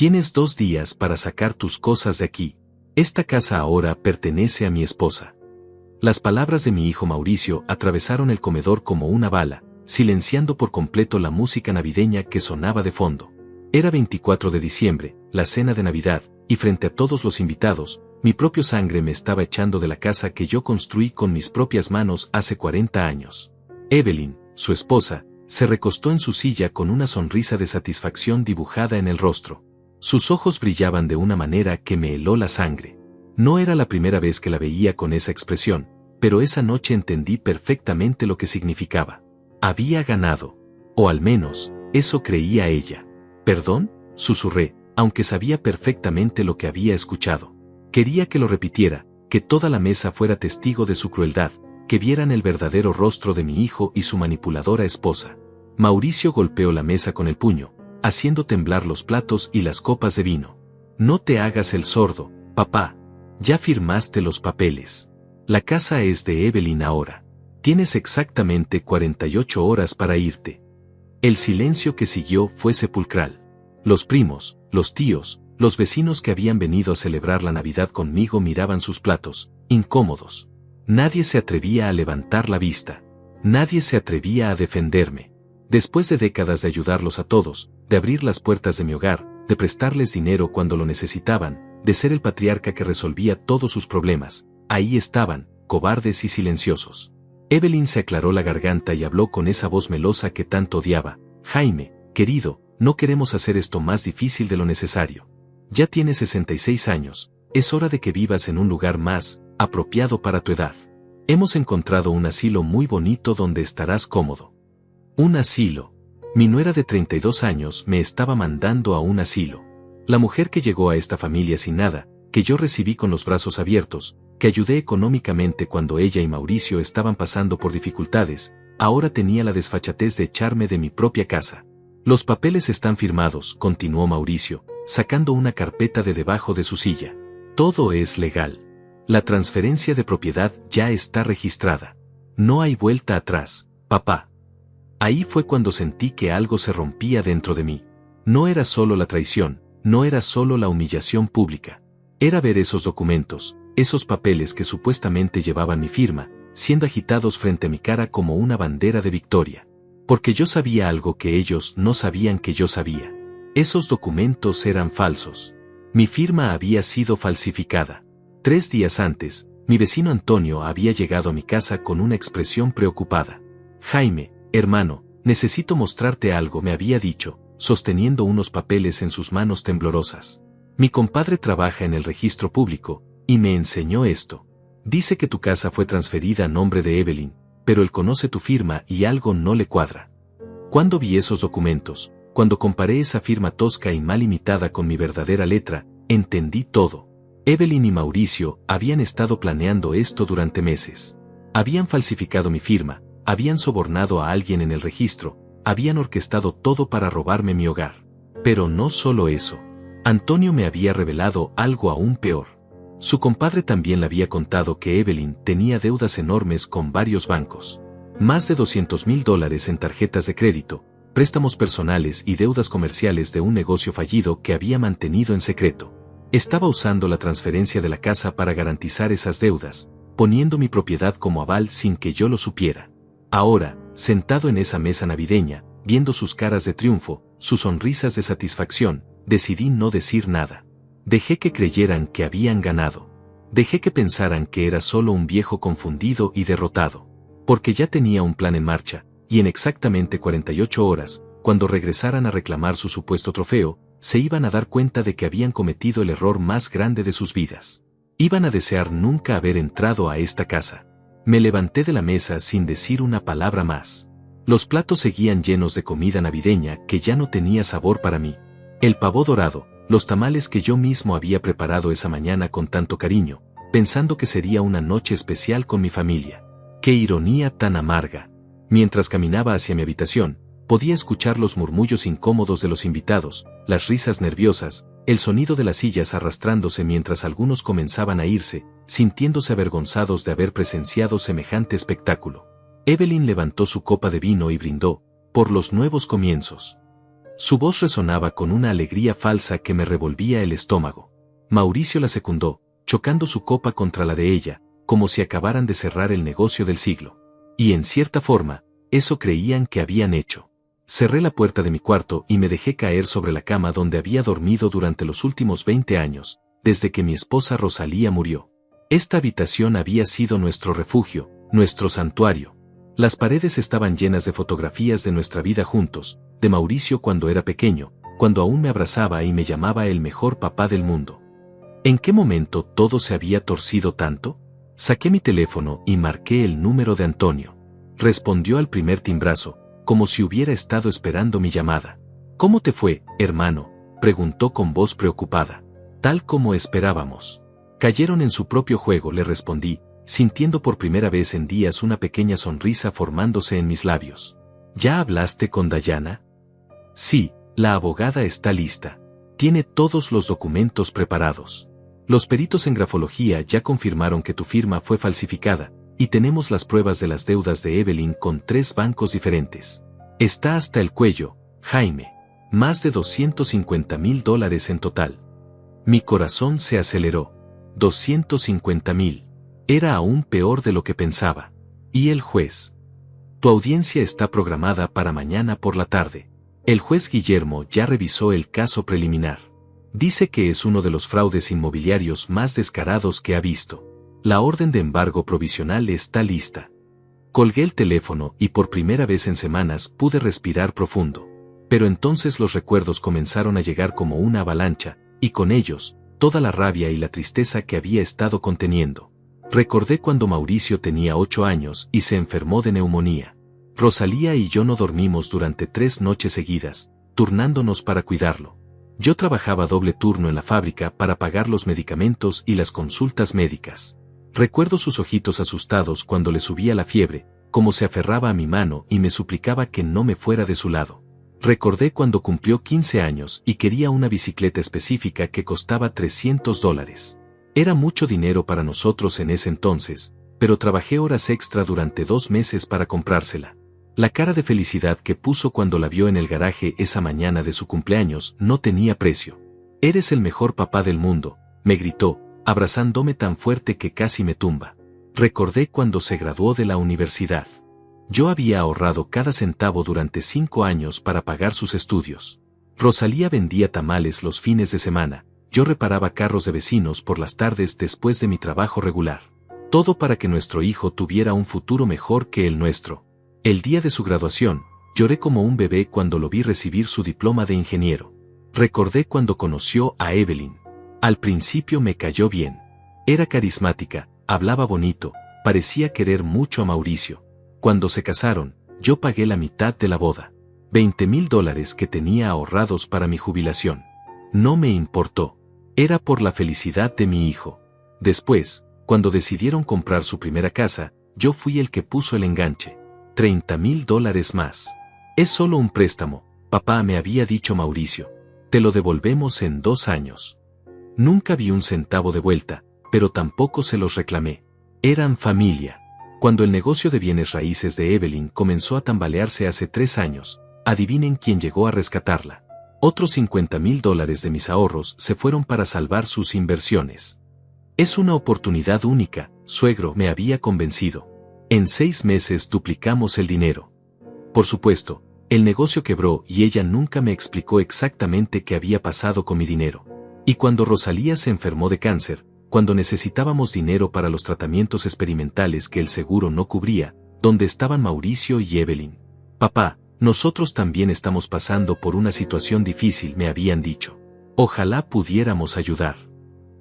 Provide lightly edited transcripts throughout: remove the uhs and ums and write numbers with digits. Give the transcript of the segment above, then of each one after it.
Tienes 2 días para sacar tus cosas de aquí. Esta casa ahora pertenece a mi esposa. Las palabras de mi hijo Mauricio atravesaron el comedor como una bala, silenciando por completo la música navideña que sonaba de fondo. Era 24 de diciembre, la cena de Navidad, y frente a todos los invitados, mi propia sangre me estaba echando de la casa que yo construí con mis propias manos hace 40 años. Evelyn, su esposa, se recostó en su silla con una sonrisa de satisfacción dibujada en el rostro. Sus ojos brillaban de una manera que me heló la sangre. No era la primera vez que la veía con esa expresión, pero esa noche entendí perfectamente lo que significaba. Había ganado. O al menos, eso creía ella. ¿Perdón?, susurré, aunque sabía perfectamente lo que había escuchado. Quería que lo repitiera, que toda la mesa fuera testigo de su crueldad, que vieran el verdadero rostro de mi hijo y su manipuladora esposa. Mauricio golpeó la mesa con el puño, haciendo temblar los platos y las copas de vino. No te hagas el sordo, papá. Ya firmaste los papeles. La casa es de Evelyn ahora. Tienes exactamente 48 horas para irte. El silencio que siguió fue sepulcral. Los primos, los tíos, los vecinos que habían venido a celebrar la Navidad conmigo miraban sus platos, incómodos. Nadie se atrevía a levantar la vista. Nadie se atrevía a defenderme. Después de décadas de ayudarlos a todos, de abrir las puertas de mi hogar, de prestarles dinero cuando lo necesitaban, de ser el patriarca que resolvía todos sus problemas, ahí estaban, cobardes y silenciosos. Evelyn se aclaró la garganta y habló con esa voz melosa que tanto odiaba. Jaime, querido, no queremos hacer esto más difícil de lo necesario. Ya tienes 66 años, es hora de que vivas en un lugar más apropiado para tu edad. Hemos encontrado un asilo muy bonito donde estarás cómodo. Un asilo. Mi nuera de 32 años me estaba mandando a un asilo. La mujer que llegó a esta familia sin nada, que yo recibí con los brazos abiertos, que ayudé económicamente cuando ella y Mauricio estaban pasando por dificultades, ahora tenía la desfachatez de echarme de mi propia casa. Los papeles están firmados, continuó Mauricio, sacando una carpeta de debajo de su silla. Todo es legal. La transferencia de propiedad ya está registrada. No hay vuelta atrás, papá. Ahí fue cuando sentí que algo se rompía dentro de mí. No era solo la traición, no era solo la humillación pública. Era ver esos documentos, esos papeles que supuestamente llevaban mi firma, siendo agitados frente a mi cara como una bandera de victoria. Porque yo sabía algo que ellos no sabían que yo sabía. Esos documentos eran falsos. Mi firma había sido falsificada. 3 días antes, mi vecino Antonio había llegado a mi casa con una expresión preocupada. Jaime, hermano, necesito mostrarte algo, me había dicho, sosteniendo unos papeles en sus manos temblorosas. Mi compadre trabaja en el registro público, y me enseñó esto. Dice que tu casa fue transferida a nombre de Evelyn, pero él conoce tu firma y algo no le cuadra. Cuando vi esos documentos, cuando comparé esa firma tosca y mal imitada con mi verdadera letra, entendí todo. Evelyn y Mauricio habían estado planeando esto durante meses. Habían falsificado mi firma, habían sobornado a alguien en el registro, habían orquestado todo para robarme mi hogar. Pero no solo eso. Antonio me había revelado algo aún peor. Su compadre también le había contado que Evelyn tenía deudas enormes con varios bancos. Más de $200,000 en tarjetas de crédito, préstamos personales y deudas comerciales de un negocio fallido que había mantenido en secreto. Estaba usando la transferencia de la casa para garantizar esas deudas, poniendo mi propiedad como aval sin que yo lo supiera. Ahora, sentado en esa mesa navideña, viendo sus caras de triunfo, sus sonrisas de satisfacción, decidí no decir nada. Dejé que creyeran que habían ganado. Dejé que pensaran que era solo un viejo confundido y derrotado. Porque ya tenía un plan en marcha, y en exactamente 48 horas, cuando regresaran a reclamar su supuesto trofeo, se iban a dar cuenta de que habían cometido el error más grande de sus vidas. Iban a desear nunca haber entrado a esta casa. Me levanté de la mesa sin decir una palabra más. Los platos seguían llenos de comida navideña que ya no tenía sabor para mí. El pavo dorado, los tamales que yo mismo había preparado esa mañana con tanto cariño, pensando que sería una noche especial con mi familia. ¡Qué ironía tan amarga! Mientras caminaba hacia mi habitación, podía escuchar los murmullos incómodos de los invitados, las risas nerviosas, el sonido de las sillas arrastrándose mientras algunos comenzaban a irse, sintiéndose avergonzados de haber presenciado semejante espectáculo. Evelyn levantó su copa de vino y brindó, por los nuevos comienzos. Su voz resonaba con una alegría falsa que me revolvía el estómago. Mauricio la secundó, chocando su copa contra la de ella, como si acabaran de cerrar el negocio del siglo. Y en cierta forma, eso creían que habían hecho. Cerré la puerta de mi cuarto y me dejé caer sobre la cama donde había dormido durante los últimos 20 años, desde que mi esposa Rosalía murió. Esta habitación había sido nuestro refugio, nuestro santuario. Las paredes estaban llenas de fotografías de nuestra vida juntos, de Mauricio cuando era pequeño, cuando aún me abrazaba y me llamaba el mejor papá del mundo. ¿En qué momento todo se había torcido tanto? Saqué mi teléfono y marqué el número de Antonio. Respondió al primer timbrazo, como si hubiera estado esperando mi llamada. ¿Cómo te fue, hermano?, preguntó con voz preocupada. Tal como esperábamos. Cayeron en su propio juego, le respondí, sintiendo por primera vez en días una pequeña sonrisa formándose en mis labios. ¿Ya hablaste con Dayana? Sí, la abogada está lista. Tiene todos los documentos preparados. Los peritos en grafología ya confirmaron que tu firma fue falsificada, y tenemos las pruebas de las deudas de Evelyn con 3 bancos diferentes. Está hasta el cuello, Jaime. Más de $250,000 en total. Mi corazón se aceleró. 250,000. Era aún peor de lo que pensaba. ¿Y el juez? Tu audiencia está programada para mañana por la tarde. El juez Guillermo ya revisó el caso preliminar. Dice que es uno de los fraudes inmobiliarios más descarados que ha visto. La orden de embargo provisional está lista. Colgué el teléfono y por primera vez en semanas pude respirar profundo. Pero entonces los recuerdos comenzaron a llegar como una avalancha, y con ellos, toda la rabia y la tristeza que había estado conteniendo. Recordé cuando Mauricio tenía 8 años y se enfermó de neumonía. Rosalía y yo no dormimos durante 3 noches seguidas, turnándonos para cuidarlo. Yo trabajaba doble turno en la fábrica para pagar los medicamentos y las consultas médicas. Recuerdo sus ojitos asustados cuando le subía la fiebre, cómo se aferraba a mi mano y me suplicaba que no me fuera de su lado. Recordé cuando cumplió 15 años y quería una bicicleta específica que costaba $300. Era mucho dinero para nosotros en ese entonces, pero trabajé horas extra durante 2 meses para comprársela. La cara de felicidad que puso cuando la vio en el garaje esa mañana de su cumpleaños no tenía precio. «Eres el mejor papá del mundo», me gritó, abrazándome tan fuerte que casi me tumba. Recordé cuando se graduó de la universidad. Yo había ahorrado cada centavo durante 5 años para pagar sus estudios. Rosalía vendía tamales los fines de semana, yo reparaba carros de vecinos por las tardes después de mi trabajo regular. Todo para que nuestro hijo tuviera un futuro mejor que el nuestro. El día de su graduación, lloré como un bebé cuando lo vi recibir su diploma de ingeniero. Recordé cuando conoció a Evelyn. Al principio me cayó bien. Era carismática, hablaba bonito, parecía querer mucho a Mauricio. Cuando se casaron, yo pagué la mitad de la boda. $20,000 que tenía ahorrados para mi jubilación. No me importó. Era por la felicidad de mi hijo. Después, cuando decidieron comprar su primera casa, yo fui el que puso el enganche. $30,000 más. Es solo un préstamo, papá, me había dicho Mauricio. Te lo devolvemos en 2 años. Nunca vi un centavo de vuelta, pero tampoco se los reclamé. Eran familia. Cuando el negocio de bienes raíces de Evelyn comenzó a tambalearse hace 3 años, adivinen quién llegó a rescatarla. Otros $50,000 de mis ahorros se fueron para salvar sus inversiones. Es una oportunidad única, suegro, me había convencido. En 6 meses duplicamos el dinero. Por supuesto, el negocio quebró y ella nunca me explicó exactamente qué había pasado con mi dinero. Y cuando Rosalía se enfermó de cáncer, cuando necesitábamos dinero para los tratamientos experimentales que el seguro no cubría, ¿dónde estaban Mauricio y Evelyn? Papá, nosotros también estamos pasando por una situación difícil, me habían dicho. Ojalá pudiéramos ayudar.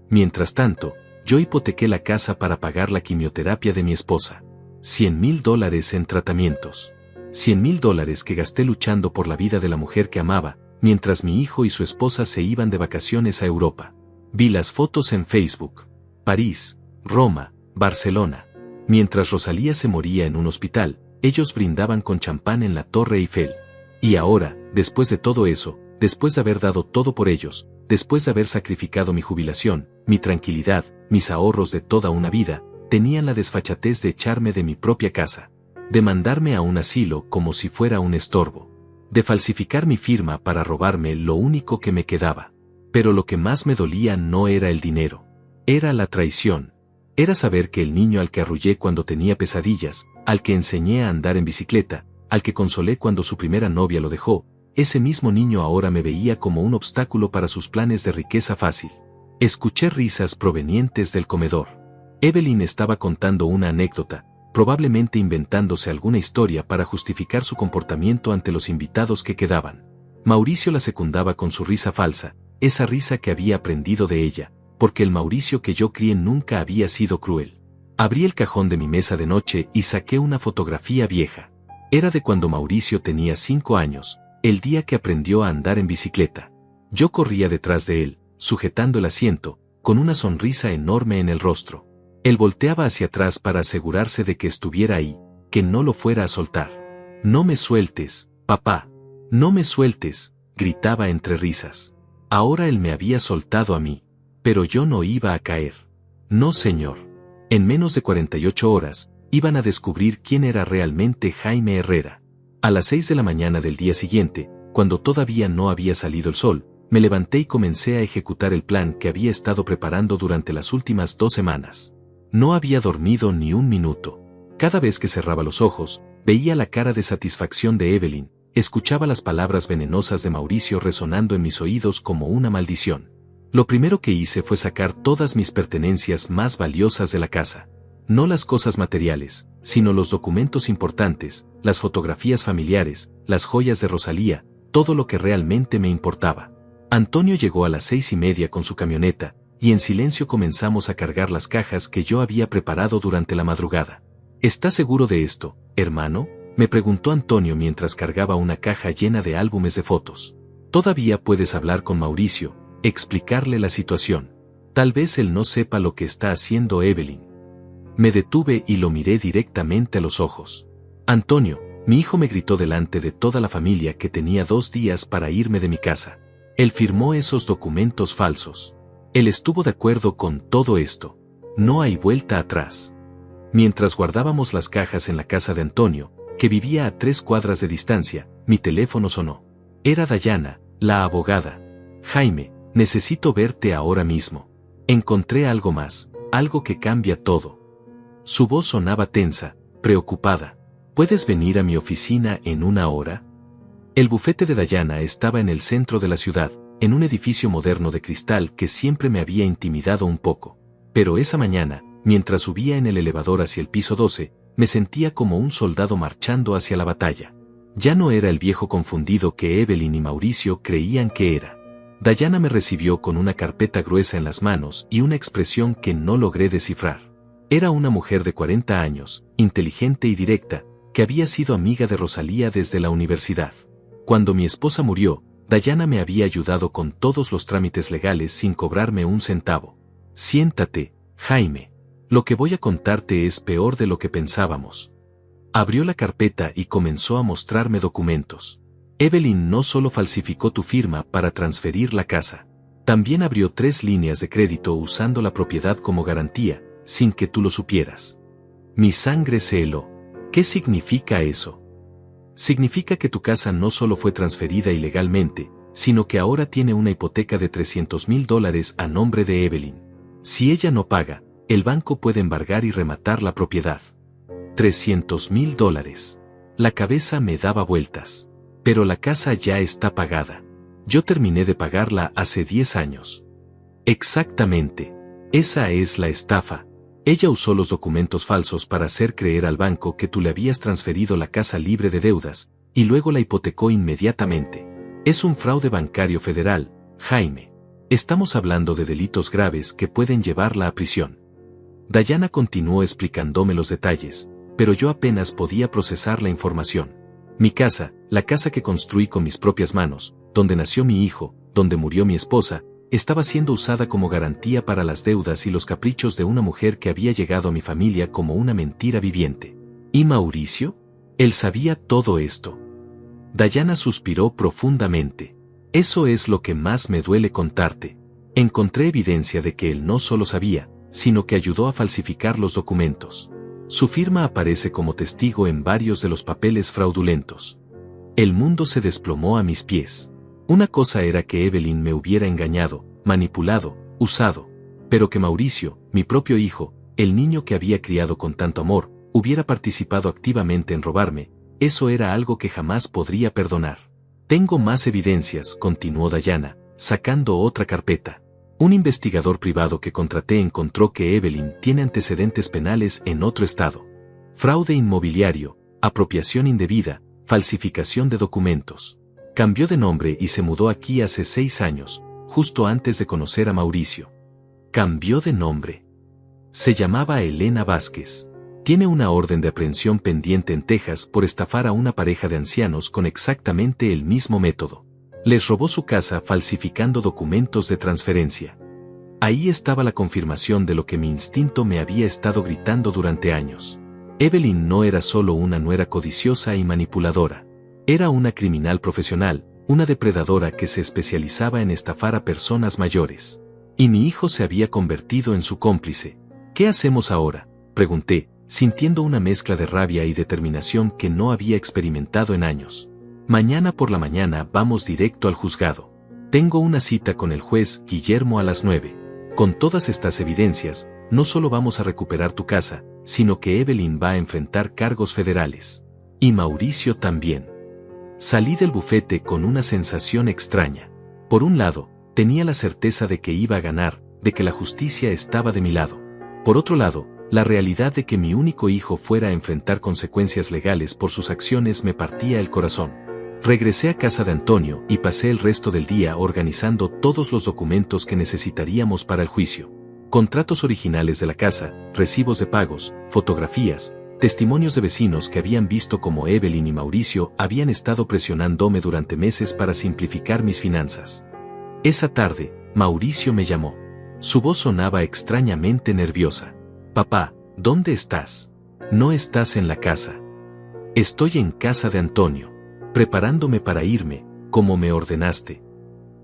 Mientras tanto, yo hipotequé la casa para pagar la quimioterapia de mi esposa. $100,000 en tratamientos. $100,000 que gasté luchando por la vida de la mujer que amaba, mientras mi hijo y su esposa se iban de vacaciones a Europa. Vi las fotos en Facebook. París, Roma, Barcelona. Mientras Rosalía se moría en un hospital, ellos brindaban con champán en la Torre Eiffel. Y ahora, después de todo eso, después de haber dado todo por ellos, después de haber sacrificado mi jubilación, mi tranquilidad, mis ahorros de toda una vida, tenían la desfachatez de echarme de mi propia casa, de mandarme a un asilo como si fuera un estorbo. de falsificar mi firma para robarme lo único que me quedaba. Pero lo que más me dolía no era el dinero. Era la traición. Era saber que el niño al que arrullé cuando tenía pesadillas, al que enseñé a andar en bicicleta, al que consolé cuando su primera novia lo dejó, ese mismo niño ahora me veía como un obstáculo para sus planes de riqueza fácil. Escuché risas provenientes del comedor. Evelyn estaba contando una anécdota, probablemente inventándose alguna historia para justificar su comportamiento ante los invitados que quedaban. Mauricio la secundaba con su risa falsa, esa risa que había aprendido de ella, porque el Mauricio que yo crié nunca había sido cruel. Abrí el cajón de mi mesa de noche y saqué una fotografía vieja. Era de cuando Mauricio tenía 5 años, el día que aprendió a andar en bicicleta. Yo corría detrás de él, sujetando el asiento, con una sonrisa enorme en el rostro. Él volteaba hacia atrás para asegurarse de que estuviera ahí, que no lo fuera a soltar. «No me sueltes, papá. No me sueltes», gritaba entre risas. Ahora él me había soltado a mí. Pero yo no iba a caer. No, señor. En menos de 48 horas, iban a descubrir quién era realmente Jaime Herrera. A las 6 de la mañana del día siguiente, cuando todavía no había salido el sol, me levanté y comencé a ejecutar el plan que había estado preparando durante las últimas 2 semanas. No había dormido ni un minuto. Cada vez que cerraba los ojos, veía la cara de satisfacción de Evelyn, escuchaba las palabras venenosas de Mauricio resonando en mis oídos como una maldición. Lo primero que hice fue sacar todas mis pertenencias más valiosas de la casa. No las cosas materiales, sino los documentos importantes, las fotografías familiares, las joyas de Rosalía, todo lo que realmente me importaba. Antonio llegó a las 6:30 con su camioneta, y en silencio comenzamos a cargar las cajas que yo había preparado durante la madrugada. ¿Estás seguro de esto, hermano?, me preguntó Antonio mientras cargaba una caja llena de álbumes de fotos. Todavía puedes hablar con Mauricio, explicarle la situación. Tal vez él no sepa lo que está haciendo Evelyn. Me detuve y lo miré directamente a los ojos. Antonio, mi hijo me gritó delante de toda la familia que tenía 2 días para irme de mi casa. Él firmó esos documentos falsos. Él estuvo de acuerdo con todo esto. No hay vuelta atrás. Mientras guardábamos las cajas en la casa de Antonio, que vivía a 3 cuadras de distancia, mi teléfono sonó. Era Dayana, la abogada. Jaime, necesito verte ahora mismo. Encontré algo más, algo que cambia todo. Su voz sonaba tensa, preocupada. ¿Puedes venir a mi oficina en 1 hora? El bufete de Dayana estaba en el centro de la ciudad, en un edificio moderno de cristal que siempre me había intimidado un poco. Pero esa mañana, mientras subía en el elevador hacia el piso 12, me sentía como un soldado marchando hacia la batalla. Ya no era el viejo confundido que Evelyn y Mauricio creían que era. Dayana me recibió con una carpeta gruesa en las manos y una expresión que no logré descifrar. Era una mujer de 40 años, inteligente y directa, que había sido amiga de Rosalía desde la universidad. Cuando mi esposa murió, Dayana me había ayudado con todos los trámites legales sin cobrarme un centavo. Siéntate, Jaime. Lo que voy a contarte es peor de lo que pensábamos. Abrió la carpeta y comenzó a mostrarme documentos. Evelyn no solo falsificó tu firma para transferir la casa. También abrió 3 líneas de crédito usando la propiedad como garantía, sin que tú lo supieras. Mi sangre se heló. ¿Qué significa eso? Significa que tu casa no solo fue transferida ilegalmente, sino que ahora tiene una hipoteca de $300,000 a nombre de Evelyn. Si ella no paga, el banco puede embargar y rematar la propiedad. $300,000. La cabeza me daba vueltas. Pero la casa ya está pagada. Yo terminé de pagarla hace 10 años. Exactamente. Esa es la estafa. Ella usó los documentos falsos para hacer creer al banco que tú le habías transferido la casa libre de deudas, y luego la hipotecó inmediatamente. Es un fraude bancario federal, Jaime. Estamos hablando de delitos graves que pueden llevarla a prisión. Dayana continuó explicándome los detalles, pero yo apenas podía procesar la información. Mi casa, la casa que construí con mis propias manos, donde nació mi hijo, donde murió mi esposa, estaba siendo usada como garantía para las deudas y los caprichos de una mujer que había llegado a mi familia como una mentira viviente. ¿Y Mauricio? Él sabía todo esto. Dayana suspiró profundamente. Eso es lo que más me duele contarte. Encontré evidencia de que él no solo sabía, sino que ayudó a falsificar los documentos. Su firma aparece como testigo en varios de los papeles fraudulentos. El mundo se desplomó a mis pies. Una cosa era que Evelyn me hubiera engañado, manipulado, usado, pero que Mauricio, mi propio hijo, el niño que había criado con tanto amor, hubiera participado activamente en robarme, eso era algo que jamás podría perdonar. Tengo más evidencias, continuó Dayana, sacando otra carpeta. Un investigador privado que contraté encontró que Evelyn tiene antecedentes penales en otro estado. Fraude inmobiliario, apropiación indebida, falsificación de documentos. Cambió de nombre y se mudó aquí hace 6 años, justo antes de conocer a Mauricio. Cambió de nombre. Se llamaba Elena Vázquez. Tiene una orden de aprehensión pendiente en Texas por estafar a una pareja de ancianos con exactamente el mismo método. Les robó su casa falsificando documentos de transferencia. Ahí estaba la confirmación de lo que mi instinto me había estado gritando durante años. Evelyn no era solo una nuera codiciosa y manipuladora. Era una criminal profesional, una depredadora que se especializaba en estafar a personas mayores. Y mi hijo se había convertido en su cómplice. ¿Qué hacemos ahora?, pregunté, sintiendo una mezcla de rabia y determinación que no había experimentado en años. Mañana por la mañana vamos directo al juzgado. Tengo una cita con el juez Guillermo a las 9. Con todas estas evidencias, no solo vamos a recuperar tu casa, sino que Evelyn va a enfrentar cargos federales. Y Mauricio también. Salí del bufete con una sensación extraña. Por un lado, tenía la certeza de que iba a ganar, de que la justicia estaba de mi lado. Por otro lado, la realidad de que mi único hijo fuera a enfrentar consecuencias legales por sus acciones me partía el corazón. Regresé a casa de Antonio y pasé el resto del día organizando todos los documentos que necesitaríamos para el juicio. Contratos originales de la casa, recibos de pagos, fotografías, testimonios de vecinos que habían visto cómo Evelyn y Mauricio habían estado presionándome durante meses para simplificar mis finanzas. Esa tarde, Mauricio me llamó. Su voz sonaba extrañamente nerviosa. «Papá, ¿dónde estás? No estás en la casa». «Estoy en casa de Antonio, preparándome para irme, como me ordenaste».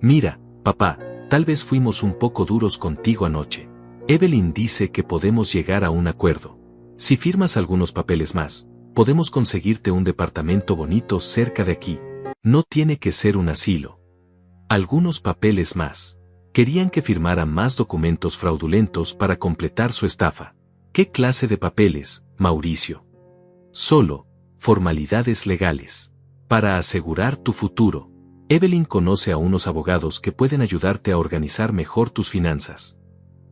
«Mira, papá, tal vez fuimos un poco duros contigo anoche. Evelyn dice que podemos llegar a un acuerdo. Si firmas algunos papeles más, podemos conseguirte un departamento bonito cerca de aquí. No tiene que ser un asilo. Algunos papeles más». Querían que firmara más documentos fraudulentos para completar su estafa. ¿Qué clase de papeles, Mauricio? Solo formalidades legales. Para asegurar tu futuro. Evelyn conoce a unos abogados que pueden ayudarte a organizar mejor tus finanzas.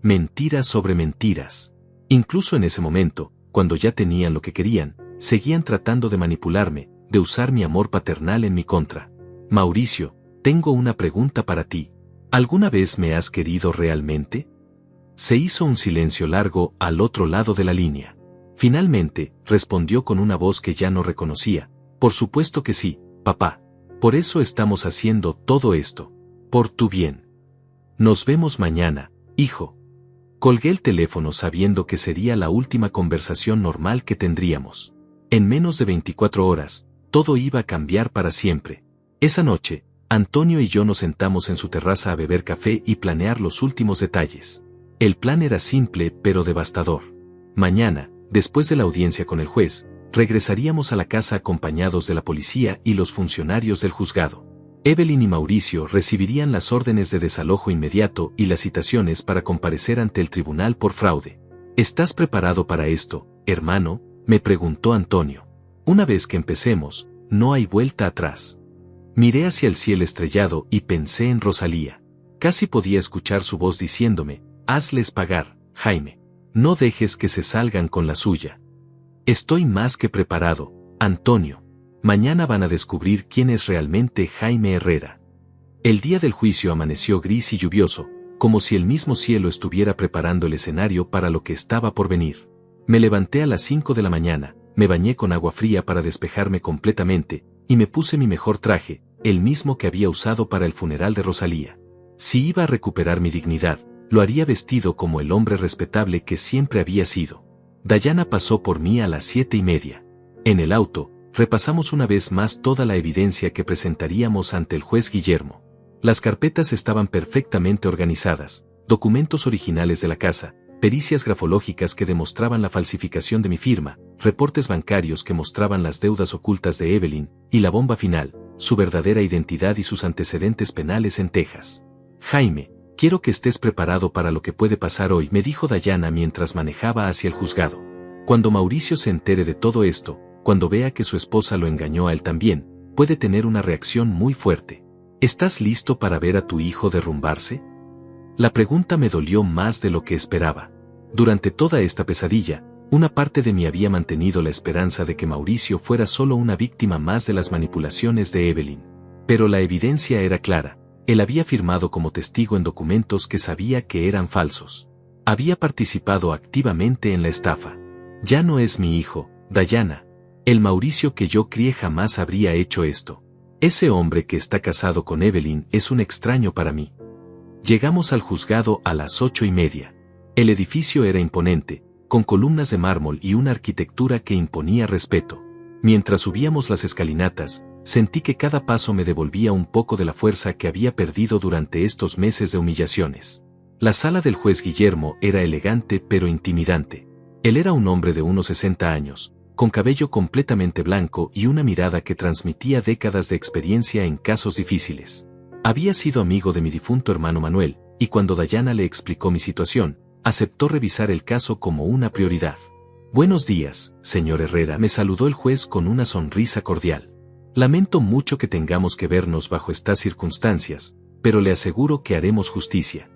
Mentiras sobre mentiras. Incluso en ese momento, cuando ya tenían lo que querían, seguían tratando de manipularme, de usar mi amor paternal en mi contra. Mauricio, tengo una pregunta para ti. ¿Alguna vez me has querido realmente? Se hizo un silencio largo al otro lado de la línea. Finalmente, respondió con una voz que ya no reconocía. Por supuesto que sí, papá. Por eso estamos haciendo todo esto. Por tu bien. Nos vemos mañana, hijo. Colgué el teléfono sabiendo que sería la última conversación normal que tendríamos. En menos de 24 horas, todo iba a cambiar para siempre. Esa noche, Antonio y yo nos sentamos en su terraza a beber café y planear los últimos detalles. El plan era simple pero devastador. Mañana, después de la audiencia con el juez, regresaríamos a la casa acompañados de la policía y los funcionarios del juzgado. Evelyn y Mauricio recibirían las órdenes de desalojo inmediato y las citaciones para comparecer ante el tribunal por fraude. ¿Estás preparado para esto, hermano?, me preguntó Antonio. Una vez que empecemos, no hay vuelta atrás. Miré hacia el cielo estrellado y pensé en Rosalía. Casi podía escuchar su voz diciéndome, hazles pagar, Jaime. No dejes que se salgan con la suya. Estoy más que preparado, Antonio. Mañana van a descubrir quién es realmente Jaime Herrera. El día del juicio amaneció gris y lluvioso, como si el mismo cielo estuviera preparando el escenario para lo que estaba por venir. Me levanté a las 5 de la mañana, me bañé con agua fría para despejarme completamente, y me puse mi mejor traje, el mismo que había usado para el funeral de Rosalía. Si iba a recuperar mi dignidad, lo haría vestido como el hombre respetable que siempre había sido. Dayana pasó por mí a las 7:30. En el auto, repasamos una vez más toda la evidencia que presentaríamos ante el juez Guillermo. Las carpetas estaban perfectamente organizadas, documentos originales de la casa, pericias grafológicas que demostraban la falsificación de mi firma, reportes bancarios que mostraban las deudas ocultas de Evelyn, y la bomba final, su verdadera identidad y sus antecedentes penales en Texas. Jaime, quiero que estés preparado para lo que puede pasar hoy, me dijo Dayana mientras manejaba hacia el juzgado. Cuando Mauricio se entere de todo esto, cuando vea que su esposa lo engañó a él también, puede tener una reacción muy fuerte. ¿Estás listo para ver a tu hijo derrumbarse? La pregunta me dolió más de lo que esperaba. Durante toda esta pesadilla, una parte de mí había mantenido la esperanza de que Mauricio fuera solo una víctima más de las manipulaciones de Evelyn. Pero la evidencia era clara. Él había firmado como testigo en documentos que sabía que eran falsos. Había participado activamente en la estafa. Ya no es mi hijo, Dayana. El Mauricio que yo crié jamás habría hecho esto. Ese hombre que está casado con Evelyn es un extraño para mí. Llegamos al juzgado a las 8:30. El edificio era imponente, con columnas de mármol y una arquitectura que imponía respeto. Mientras subíamos las escalinatas, sentí que cada paso me devolvía un poco de la fuerza que había perdido durante estos meses de humillaciones. La sala del juez Guillermo era elegante pero intimidante. Él era un hombre de unos 60 años, con cabello completamente blanco y una mirada que transmitía décadas de experiencia en casos difíciles. Había sido amigo de mi difunto hermano Manuel, y cuando Dayana le explicó mi situación, aceptó revisar el caso como una prioridad. Buenos días, señor Herrera, me saludó el juez con una sonrisa cordial. Lamento mucho que tengamos que vernos bajo estas circunstancias, pero le aseguro que haremos justicia.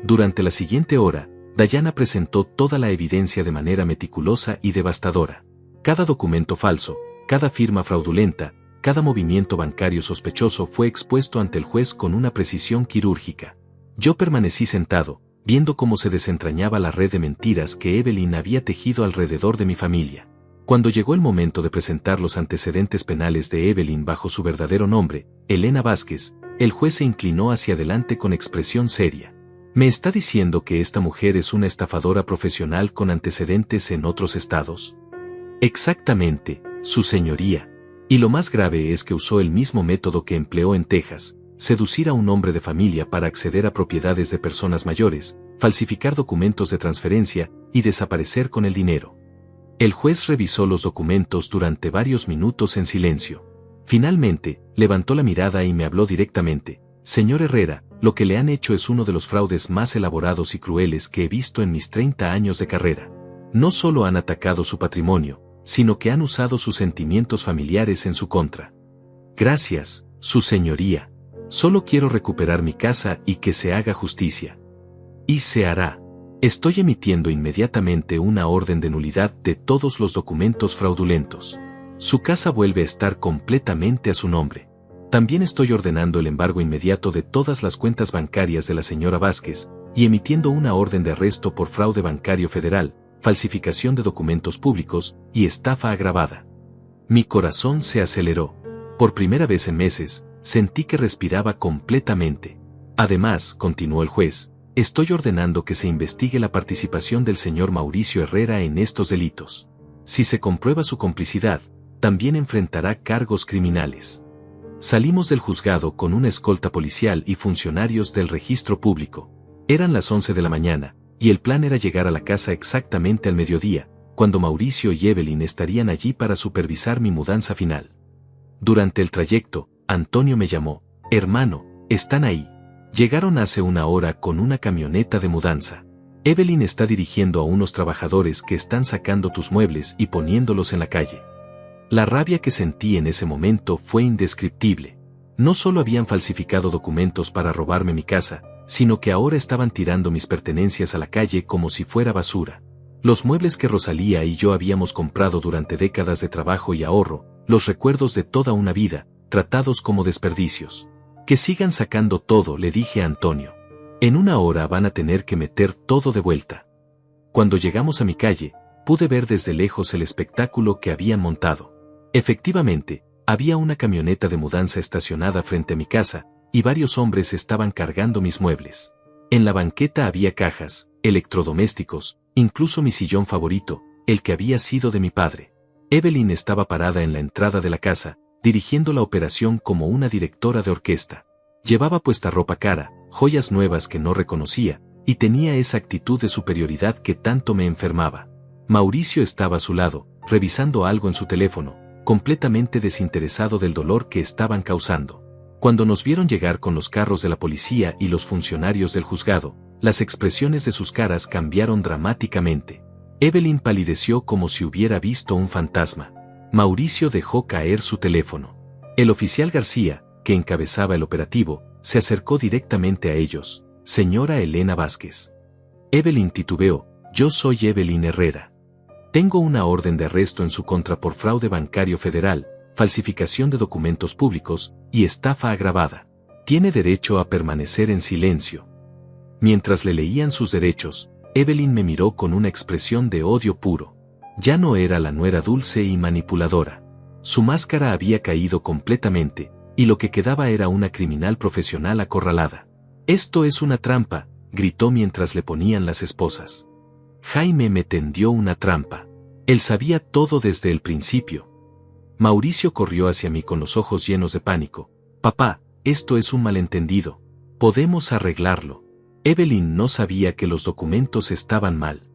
Durante la siguiente hora, Dayana presentó toda la evidencia de manera meticulosa y devastadora. Cada documento falso, cada firma fraudulenta, cada movimiento bancario sospechoso fue expuesto ante el juez con una precisión quirúrgica. Yo permanecí sentado, viendo cómo se desentrañaba la red de mentiras que Evelyn había tejido alrededor de mi familia. Cuando llegó el momento de presentar los antecedentes penales de Evelyn bajo su verdadero nombre, Elena Vázquez, el juez se inclinó hacia adelante con expresión seria. ¿Me está diciendo que esta mujer es una estafadora profesional con antecedentes en otros estados? Exactamente, su señoría. Y lo más grave es que usó el mismo método que empleó en Texas, seducir a un hombre de familia para acceder a propiedades de personas mayores, falsificar documentos de transferencia y desaparecer con el dinero. El juez revisó los documentos durante varios minutos en silencio. Finalmente, levantó la mirada y me habló directamente. Señor Herrera, lo que le han hecho es uno de los fraudes más elaborados y crueles que he visto en mis 30 años de carrera. No solo han atacado su patrimonio, sino que han usado sus sentimientos familiares en su contra. Gracias, su señoría. Solo quiero recuperar mi casa y que se haga justicia. Y se hará. Estoy emitiendo inmediatamente una orden de nulidad de todos los documentos fraudulentos. Su casa vuelve a estar completamente a su nombre. También estoy ordenando el embargo inmediato de todas las cuentas bancarias de la señora Vázquez y emitiendo una orden de arresto por fraude bancario federal, falsificación de documentos públicos y estafa agravada. Mi corazón se aceleró. Por primera vez en meses, sentí que respiraba completamente. Además, continuó el juez, estoy ordenando que se investigue la participación del señor Mauricio Herrera en estos delitos. Si se comprueba su complicidad, también enfrentará cargos criminales. Salimos del juzgado con una escolta policial y funcionarios del registro público. Eran las 11 de la mañana, y el plan era llegar a la casa exactamente al mediodía, cuando Mauricio y Evelyn estarían allí para supervisar mi mudanza final. Durante el trayecto, Antonio me llamó. Hermano, están ahí. Llegaron hace una hora con una camioneta de mudanza. Evelyn está dirigiendo a unos trabajadores que están sacando tus muebles y poniéndolos en la calle. La rabia que sentí en ese momento fue indescriptible. No solo habían falsificado documentos para robarme mi casa, sino que ahora estaban tirando mis pertenencias a la calle como si fuera basura. Los muebles que Rosalía y yo habíamos comprado durante décadas de trabajo y ahorro, los recuerdos de toda una vida, tratados como desperdicios. Que sigan sacando todo, le dije a Antonio. En una hora van a tener que meter todo de vuelta. Cuando llegamos a mi calle, pude ver desde lejos el espectáculo que habían montado. Efectivamente, había una camioneta de mudanza estacionada frente a mi casa, y varios hombres estaban cargando mis muebles. En la banqueta había cajas, electrodomésticos, incluso mi sillón favorito, el que había sido de mi padre. Evelyn estaba parada en la entrada de la casa, dirigiendo la operación como una directora de orquesta. Llevaba puesta ropa cara, joyas nuevas que no reconocía, y tenía esa actitud de superioridad que tanto me enfermaba. Mauricio estaba a su lado, revisando algo en su teléfono, completamente desinteresado del dolor que estaban causando. Cuando nos vieron llegar con los carros de la policía y los funcionarios del juzgado, las expresiones de sus caras cambiaron dramáticamente. Evelyn palideció como si hubiera visto un fantasma. Mauricio dejó caer su teléfono. El oficial García, que encabezaba el operativo, se acercó directamente a ellos. Señora Elena Vázquez. Evelyn titubeó. Yo soy Evelyn Herrera. Tengo una orden de arresto en su contra por fraude bancario federal, falsificación de documentos públicos y estafa agravada. Tiene derecho a permanecer en silencio. Mientras le leían sus derechos, Evelyn me miró con una expresión de odio puro. Ya no era la nuera dulce y manipuladora. Su máscara había caído completamente, y lo que quedaba era una criminal profesional acorralada. Esto es una trampa, gritó mientras le ponían las esposas. Jaime me tendió una trampa. Él sabía todo desde el principio. Mauricio corrió hacia mí con los ojos llenos de pánico. Papá, esto es un malentendido. Podemos arreglarlo. Evelyn no sabía que los documentos estaban mal.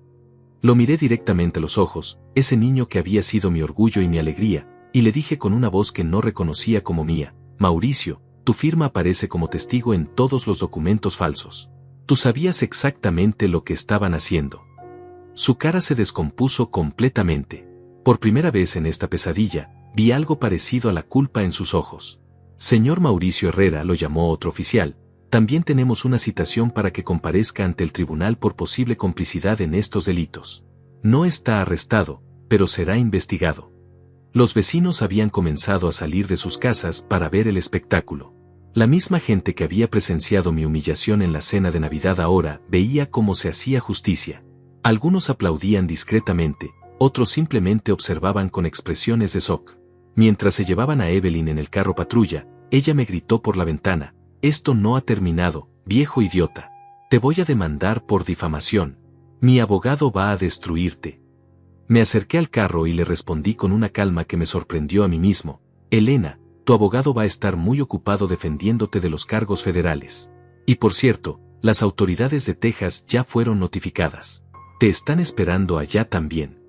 Lo miré directamente a los ojos, ese niño que había sido mi orgullo y mi alegría, y le dije con una voz que no reconocía como mía, Mauricio, tu firma aparece como testigo en todos los documentos falsos. Tú sabías exactamente lo que estaban haciendo. Su cara se descompuso completamente. Por primera vez en esta pesadilla, vi algo parecido a la culpa en sus ojos. Señor Mauricio Herrera, lo llamó otro oficial, también tenemos una citación para que comparezca ante el tribunal por posible complicidad en estos delitos. No está arrestado, pero será investigado. Los vecinos habían comenzado a salir de sus casas para ver el espectáculo. La misma gente que había presenciado mi humillación en la cena de Navidad ahora veía cómo se hacía justicia. Algunos aplaudían discretamente, otros simplemente observaban con expresiones de shock. Mientras se llevaban a Evelyn en el carro patrulla, ella me gritó por la ventana, esto no ha terminado, viejo idiota. Te voy a demandar por difamación. Mi abogado va a destruirte. Me acerqué al carro y le respondí con una calma que me sorprendió a mí mismo. Elena, tu abogado va a estar muy ocupado defendiéndote de los cargos federales. Y por cierto, las autoridades de Texas ya fueron notificadas. Te están esperando allá también.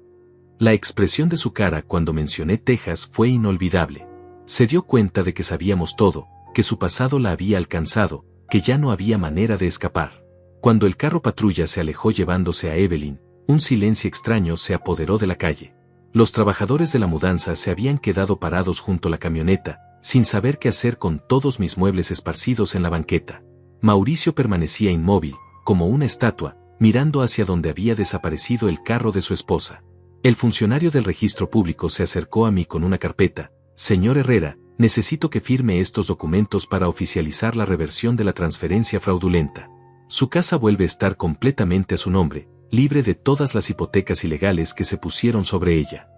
La expresión de su cara cuando mencioné Texas fue inolvidable. Se dio cuenta de que sabíamos todo, que su pasado la había alcanzado, que ya no había manera de escapar. Cuando el carro patrulla se alejó llevándose a Evelyn, un silencio extraño se apoderó de la calle. Los trabajadores de la mudanza se habían quedado parados junto a la camioneta, sin saber qué hacer con todos mis muebles esparcidos en la banqueta. Mauricio permanecía inmóvil, como una estatua, mirando hacia donde había desaparecido el carro de su esposa. El funcionario del registro público se acercó a mí con una carpeta. Señor Herrera, necesito que firme estos documentos para oficializar la reversión de la transferencia fraudulenta. Su casa vuelve a estar completamente a su nombre, libre de todas las hipotecas ilegales que se pusieron sobre ella.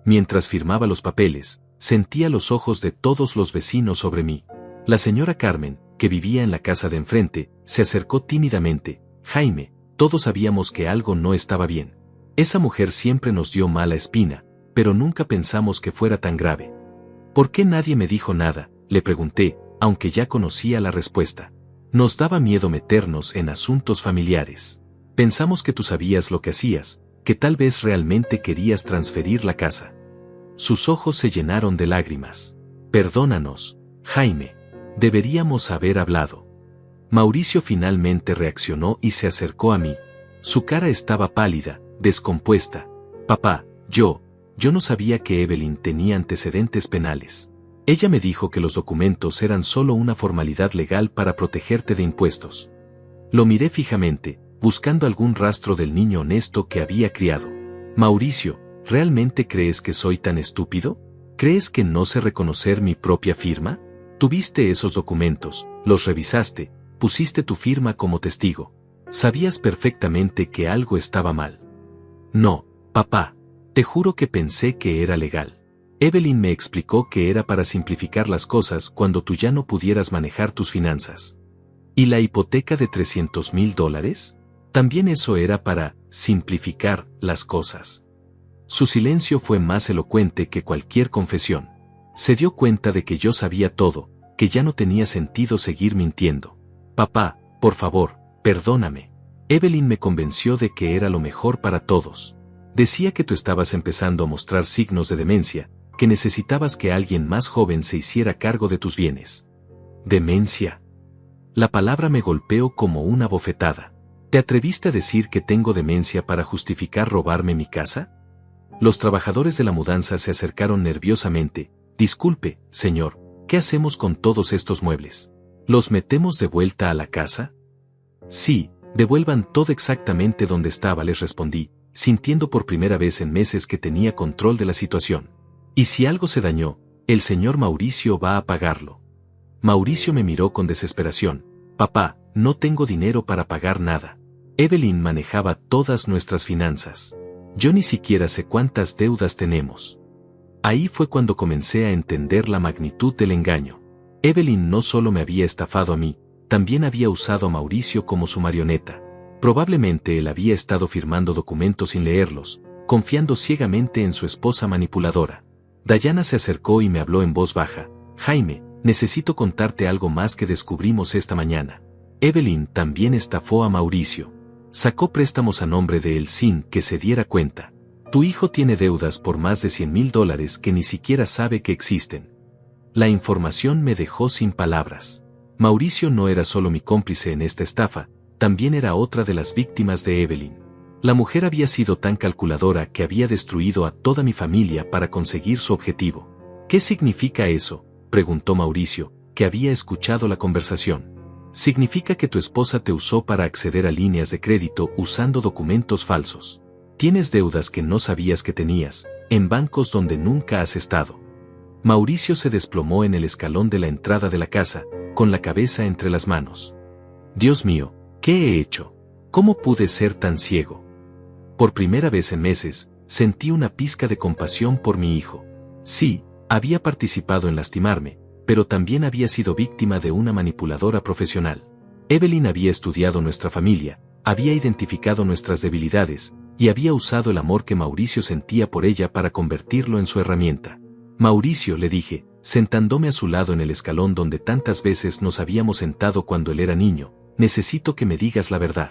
Mientras firmaba los papeles, sentía los ojos de todos los vecinos sobre mí. La señora Carmen, que vivía en la casa de enfrente, se acercó tímidamente. Jaime, todos sabíamos que algo no estaba bien. Esa mujer siempre nos dio mala espina, pero nunca pensamos que fuera tan grave. ¿Por qué nadie me dijo nada?, le pregunté, aunque ya conocía la respuesta. Nos daba miedo meternos en asuntos familiares. Pensamos que tú sabías lo que hacías, que tal vez realmente querías transferir la casa. Sus ojos se llenaron de lágrimas. Perdónanos, Jaime. Deberíamos haber hablado. Mauricio finalmente reaccionó y se acercó a mí. Su cara estaba pálida, descompuesta. Papá, yo no sabía que Evelyn tenía antecedentes penales. Ella me dijo que los documentos eran solo una formalidad legal para protegerte de impuestos. Lo miré fijamente, buscando algún rastro del niño honesto que había criado. Mauricio, ¿realmente crees que soy tan estúpido? ¿Crees que no sé reconocer mi propia firma? Tuviste esos documentos, los revisaste, pusiste tu firma como testigo. Sabías perfectamente que algo estaba mal. No, papá. Te juro que pensé que era legal. Evelyn me explicó que era para simplificar las cosas cuando tú ya no pudieras manejar tus finanzas. ¿Y la hipoteca de $300,000? También eso era para simplificar las cosas. Su silencio fue más elocuente que cualquier confesión. Se dio cuenta de que yo sabía todo, que ya no tenía sentido seguir mintiendo. Papá, por favor, perdóname. Evelyn me convenció de que era lo mejor para todos. Decía que tú estabas empezando a mostrar signos de demencia, que necesitabas que alguien más joven se hiciera cargo de tus bienes. ¿Demencia? La palabra me golpeó como una bofetada. ¿Te atreviste a decir que tengo demencia para justificar robarme mi casa? Los trabajadores de la mudanza se acercaron nerviosamente. Disculpe, señor, ¿qué hacemos con todos estos muebles? ¿Los metemos de vuelta a la casa? Sí, devuelvan todo exactamente donde estaba, les respondí, sintiendo por primera vez en meses que tenía control de la situación. Y si algo se dañó, el señor Mauricio va a pagarlo. Mauricio me miró con desesperación. Papá, no tengo dinero para pagar nada. Evelyn manejaba todas nuestras finanzas. Yo ni siquiera sé cuántas deudas tenemos. Ahí fue cuando comencé a entender la magnitud del engaño. Evelyn no solo me había estafado a mí, también había usado a Mauricio como su marioneta. Probablemente él había estado firmando documentos sin leerlos, confiando ciegamente en su esposa manipuladora. Dayana se acercó y me habló en voz baja. Jaime, necesito contarte algo más que descubrimos esta mañana. Evelyn también estafó a Mauricio. Sacó préstamos a nombre de él sin que se diera cuenta. Tu hijo tiene deudas por más de $100,000 que ni siquiera sabe que existen. La información me dejó sin palabras. Mauricio no era solo mi cómplice en esta estafa, también era otra de las víctimas de Evelyn. La mujer había sido tan calculadora que había destruido a toda mi familia para conseguir su objetivo. ¿Qué significa eso?, preguntó Mauricio, que había escuchado la conversación. Significa que tu esposa te usó para acceder a líneas de crédito usando documentos falsos. Tienes deudas que no sabías que tenías, en bancos donde nunca has estado. Mauricio se desplomó en el escalón de la entrada de la casa, con la cabeza entre las manos. Dios mío, ¿qué he hecho? ¿Cómo pude ser tan ciego? Por primera vez en meses, sentí una pizca de compasión por mi hijo. Sí, había participado en lastimarme, pero también había sido víctima de una manipuladora profesional. Evelyn había estudiado nuestra familia, había identificado nuestras debilidades, y había usado el amor que Mauricio sentía por ella para convertirlo en su herramienta. Mauricio, le dije, sentándome a su lado en el escalón donde tantas veces nos habíamos sentado cuando él era niño, necesito que me digas la verdad.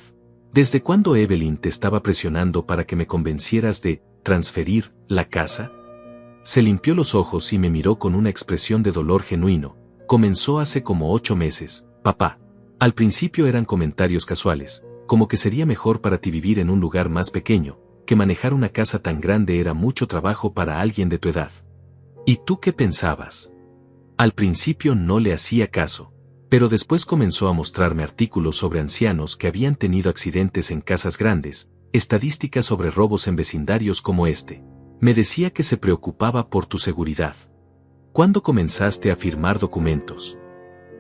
¿Desde cuándo Evelyn te estaba presionando para que me convencieras de transferir la casa? Se limpió los ojos y me miró con una expresión de dolor genuino. Comenzó hace como 8 meses, papá. Al principio eran comentarios casuales, como que sería mejor para ti vivir en un lugar más pequeño, que manejar una casa tan grande era mucho trabajo para alguien de tu edad. ¿Y tú qué pensabas? Al principio no le hacía caso, pero después comenzó a mostrarme artículos sobre ancianos que habían tenido accidentes en casas grandes, estadísticas sobre robos en vecindarios como este. Me decía que se preocupaba por tu seguridad. ¿Cuándo comenzaste a firmar documentos?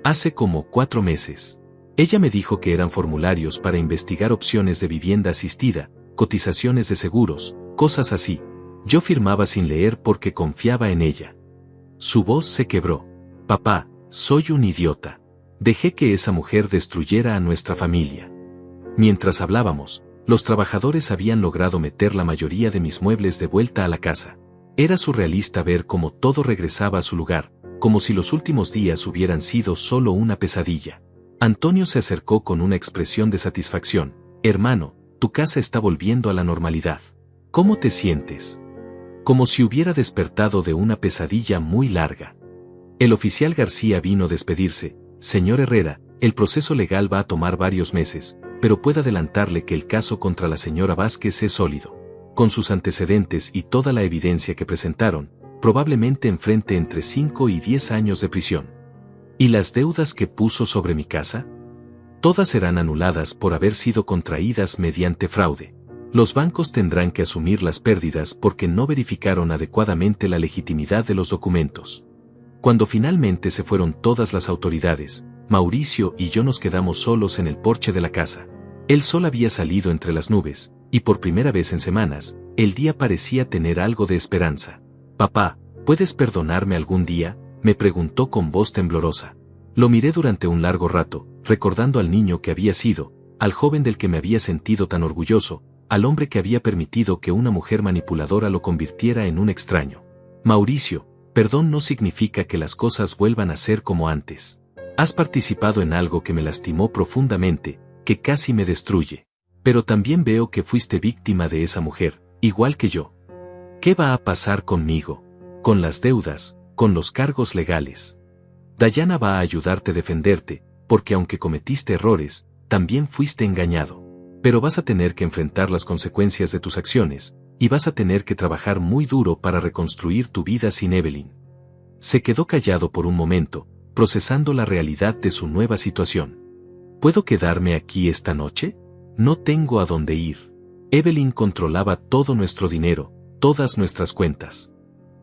Hace como 4 meses. Ella me dijo que eran formularios para investigar opciones de vivienda asistida, cotizaciones de seguros, cosas así. Yo firmaba sin leer porque confiaba en ella. Su voz se quebró. Papá, soy un idiota. Dejé que esa mujer destruyera a nuestra familia. Mientras hablábamos, los trabajadores habían logrado meter la mayoría de mis muebles de vuelta a la casa. Era surrealista ver cómo todo regresaba a su lugar, como si los últimos días hubieran sido solo una pesadilla. Antonio se acercó con una expresión de satisfacción. Hermano, tu casa está volviendo a la normalidad. ¿Cómo te sientes? Como si hubiera despertado de una pesadilla muy larga. El oficial García vino a despedirse. Señor Herrera, el proceso legal va a tomar varios meses, pero puedo adelantarle que el caso contra la señora Vázquez es sólido. Con sus antecedentes y toda la evidencia que presentaron, probablemente enfrente entre 5 y 10 años de prisión. ¿Y las deudas que puso sobre mi casa? Todas serán anuladas por haber sido contraídas mediante fraude. Los bancos tendrán que asumir las pérdidas porque no verificaron adecuadamente la legitimidad de los documentos. Cuando finalmente se fueron todas las autoridades, Mauricio y yo nos quedamos solos en el porche de la casa. El sol había salido entre las nubes, y por primera vez en semanas, el día parecía tener algo de esperanza. Papá, ¿puedes perdonarme algún día?, me preguntó con voz temblorosa. Lo miré durante un largo rato, recordando al niño que había sido, al joven del que me había sentido tan orgulloso, al hombre que había permitido que una mujer manipuladora lo convirtiera en un extraño. Mauricio, perdón no significa que las cosas vuelvan a ser como antes. Has participado en algo que me lastimó profundamente, que casi me destruye. Pero también veo que fuiste víctima de esa mujer, igual que yo. ¿Qué va a pasar conmigo? Con las deudas, con los cargos legales. Dayana va a ayudarte a defenderte, porque aunque cometiste errores, también fuiste engañado. Pero vas a tener que enfrentar las consecuencias de tus acciones, y vas a tener que trabajar muy duro para reconstruir tu vida sin Evelyn. Se quedó callado por un momento, procesando la realidad de su nueva situación. ¿Puedo quedarme aquí esta noche? No tengo a dónde ir. Evelyn controlaba todo nuestro dinero, todas nuestras cuentas.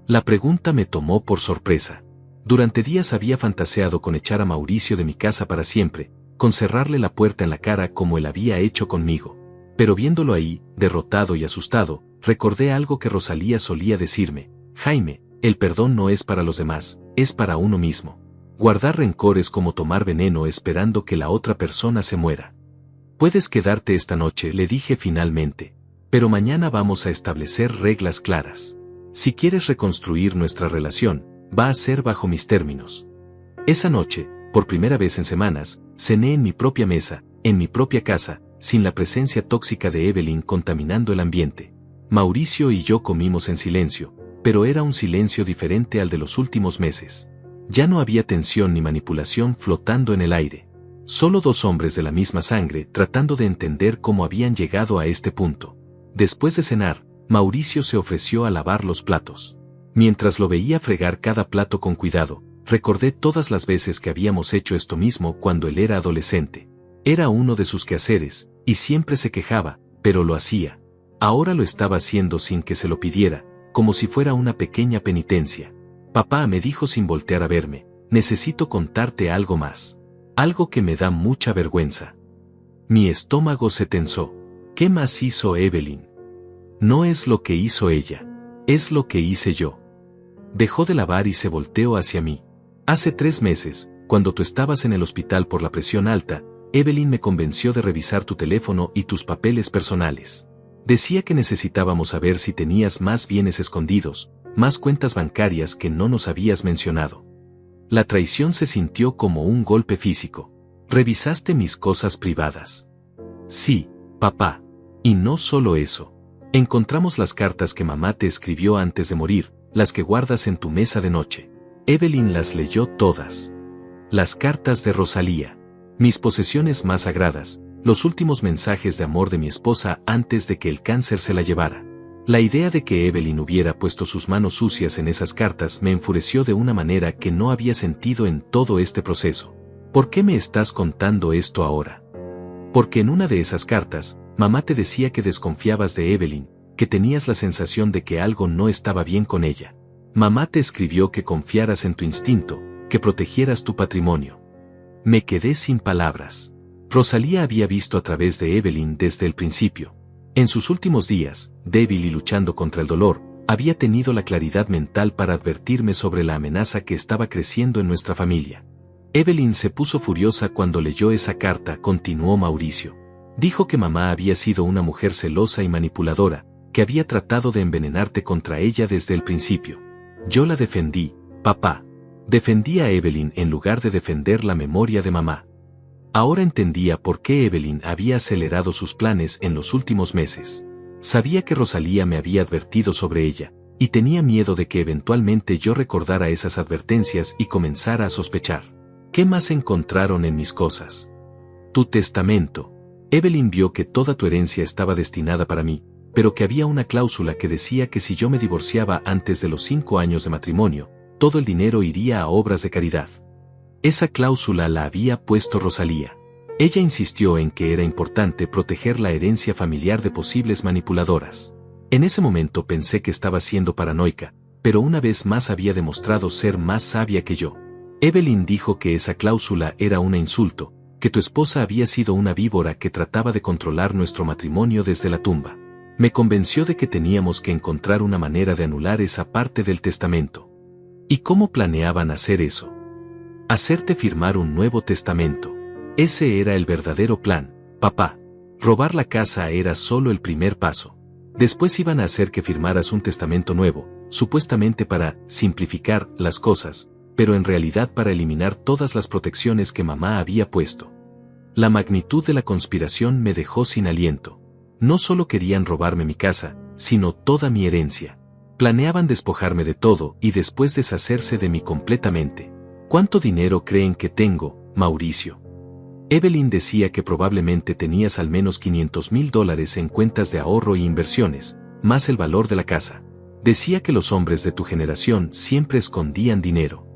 La pregunta me tomó por sorpresa. Durante días había fantaseado con echar a Mauricio de mi casa para siempre, con cerrarle la puerta en la cara como él había hecho conmigo. Pero viéndolo ahí, derrotado y asustado, recordé algo que Rosalía solía decirme: Jaime, el perdón no es para los demás, es para uno mismo. Guardar rencor es como tomar veneno esperando que la otra persona se muera. Puedes quedarte esta noche, le dije finalmente, pero mañana vamos a establecer reglas claras. Si quieres reconstruir nuestra relación, va a ser bajo mis términos. Esa noche, por primera vez en semanas, cené en mi propia mesa, en mi propia casa, sin la presencia tóxica de Evelyn contaminando el ambiente. Mauricio y yo comimos en silencio, pero era un silencio diferente al de los últimos meses. Ya no había tensión ni manipulación flotando en el aire. Solo dos hombres de la misma sangre tratando de entender cómo habían llegado a este punto. Después de cenar, Mauricio se ofreció a lavar los platos. Mientras lo veía fregar cada plato con cuidado, recordé todas las veces que habíamos hecho esto mismo cuando él era adolescente. Era uno de sus quehaceres, y siempre se quejaba, pero lo hacía. Ahora lo estaba haciendo sin que se lo pidiera, como si fuera una pequeña penitencia. Papá, me dijo sin voltear a verme, necesito contarte algo más. Algo que me da mucha vergüenza. Mi estómago se tensó. ¿Qué más hizo Evelyn? No es lo que hizo ella, es lo que hice yo. Dejó de lavar y se volteó hacia mí. Hace 3 meses, cuando tú estabas en el hospital por la presión alta, Evelyn me convenció de revisar tu teléfono y tus papeles personales. Decía que necesitábamos saber si tenías más bienes escondidos, más cuentas bancarias que no nos habías mencionado. La traición se sintió como un golpe físico. ¿Revisaste mis cosas privadas? Sí, papá. Y no solo eso. Encontramos las cartas que mamá te escribió antes de morir, las que guardas en tu mesa de noche. Evelyn las leyó todas. Las cartas de Rosalía. Mis posesiones más sagradas, los últimos mensajes de amor de mi esposa antes de que el cáncer se la llevara. La idea de que Evelyn hubiera puesto sus manos sucias en esas cartas me enfureció de una manera que no había sentido en todo este proceso. ¿Por qué me estás contando esto ahora? Porque en una de esas cartas, mamá te decía que desconfiabas de Evelyn, que tenías la sensación de que algo no estaba bien con ella. Mamá te escribió que confiaras en tu instinto, que protegieras tu patrimonio. Me quedé sin palabras. Rosalía había visto a través de Evelyn desde el principio. En sus últimos días, débil y luchando contra el dolor, había tenido la claridad mental para advertirme sobre la amenaza que estaba creciendo en nuestra familia. Evelyn se puso furiosa cuando leyó esa carta, continuó Mauricio. Dijo que mamá había sido una mujer celosa y manipuladora, que había tratado de envenenarte contra ella desde el principio. Yo la defendí, papá. Defendí a Evelyn en lugar de defender la memoria de mamá. Ahora entendía por qué Evelyn había acelerado sus planes en los últimos meses. Sabía que Rosalía me había advertido sobre ella, y tenía miedo de que eventualmente yo recordara esas advertencias y comenzara a sospechar. ¿Qué más encontraron en mis cosas? Tu testamento. Evelyn vio que toda tu herencia estaba destinada para mí, pero que había una cláusula que decía que si yo me divorciaba antes de los 5 años de matrimonio, todo el dinero iría a obras de caridad. Esa cláusula la había puesto Rosalía. Ella insistió en que era importante proteger la herencia familiar de posibles manipuladoras. En ese momento pensé que estaba siendo paranoica, pero una vez más había demostrado ser más sabia que yo. Evelyn dijo que esa cláusula era un insulto, que tu esposa había sido una víbora que trataba de controlar nuestro matrimonio desde la tumba. Me convenció de que teníamos que encontrar una manera de anular esa parte del testamento. ¿Y cómo planeaban hacer eso? Hacerte firmar un nuevo testamento. Ese era el verdadero plan, papá. Robar la casa era solo el primer paso. Después iban a hacer que firmaras un testamento nuevo, supuestamente para simplificar las cosas, pero en realidad para eliminar todas las protecciones que mamá había puesto. La magnitud de la conspiración me dejó sin aliento. No solo querían robarme mi casa, sino toda mi herencia. Planeaban despojarme de todo y después deshacerse de mí completamente. ¿Cuánto dinero creen que tengo, Mauricio? Evelyn decía que probablemente tenías al menos $500,000 en cuentas de ahorro e inversiones, más el valor de la casa. Decía que los hombres de tu generación siempre escondían dinero.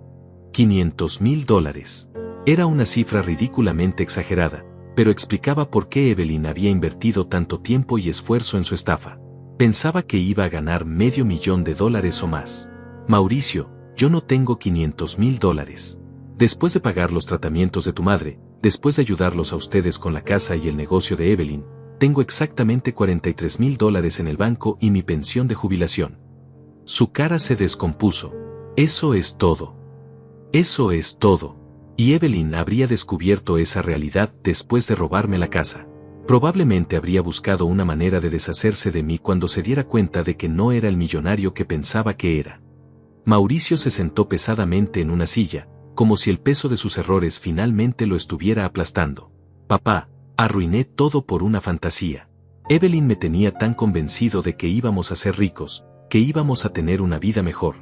$500,000. Era una cifra ridículamente exagerada, pero explicaba por qué Evelyn había invertido tanto tiempo y esfuerzo en su estafa. Pensaba que iba a ganar $500,000 o más. Mauricio, yo no tengo $500,000. Después de pagar los tratamientos de tu madre, después de ayudarlos a ustedes con la casa y el negocio de Evelyn, tengo exactamente $43,000 en el banco y mi pensión de jubilación. Su cara se descompuso. Eso es todo. Eso es todo. Y Evelyn habría descubierto esa realidad después de robarme la casa. Probablemente habría buscado una manera de deshacerse de mí cuando se diera cuenta de que no era el millonario que pensaba que era. Mauricio se sentó pesadamente en una silla, como si el peso de sus errores finalmente lo estuviera aplastando. Papá, arruiné todo por una fantasía. Evelyn me tenía tan convencido de que íbamos a ser ricos, que íbamos a tener una vida mejor.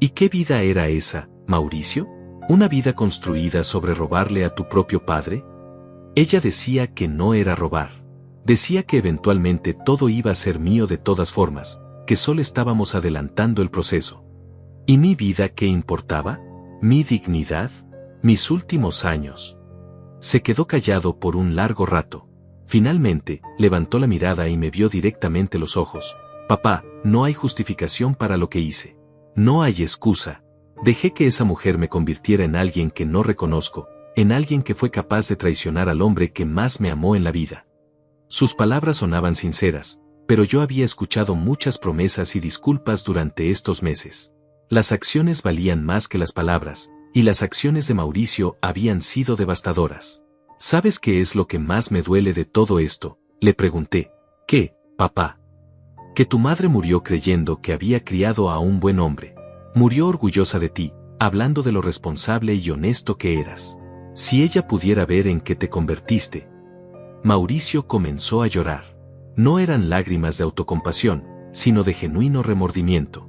¿Y qué vida era esa, Mauricio? ¿Una vida construida sobre robarle a tu propio padre? Ella decía que no era robar. Decía que eventualmente todo iba a ser mío de todas formas, que solo estábamos adelantando el proceso. ¿Y mi vida qué importaba? ¿Mi dignidad? ¿Mis últimos años? Se quedó callado por un largo rato. Finalmente, levantó la mirada y me vio directamente los ojos. Papá, no hay justificación para lo que hice. No hay excusa. Dejé que esa mujer me convirtiera en alguien que no reconozco, en alguien que fue capaz de traicionar al hombre que más me amó en la vida. Sus palabras sonaban sinceras, pero yo había escuchado muchas promesas y disculpas durante estos meses. Las acciones valían más que las palabras, y las acciones de Mauricio habían sido devastadoras. ¿Sabes qué es lo que más me duele de todo esto?, le pregunté. ¿Qué, papá? Que tu madre murió creyendo que había criado a un buen hombre. Murió orgullosa de ti, hablando de lo responsable y honesto que eras. Si ella pudiera ver en qué te convertiste. Mauricio comenzó a llorar. No eran lágrimas de autocompasión, sino de genuino remordimiento.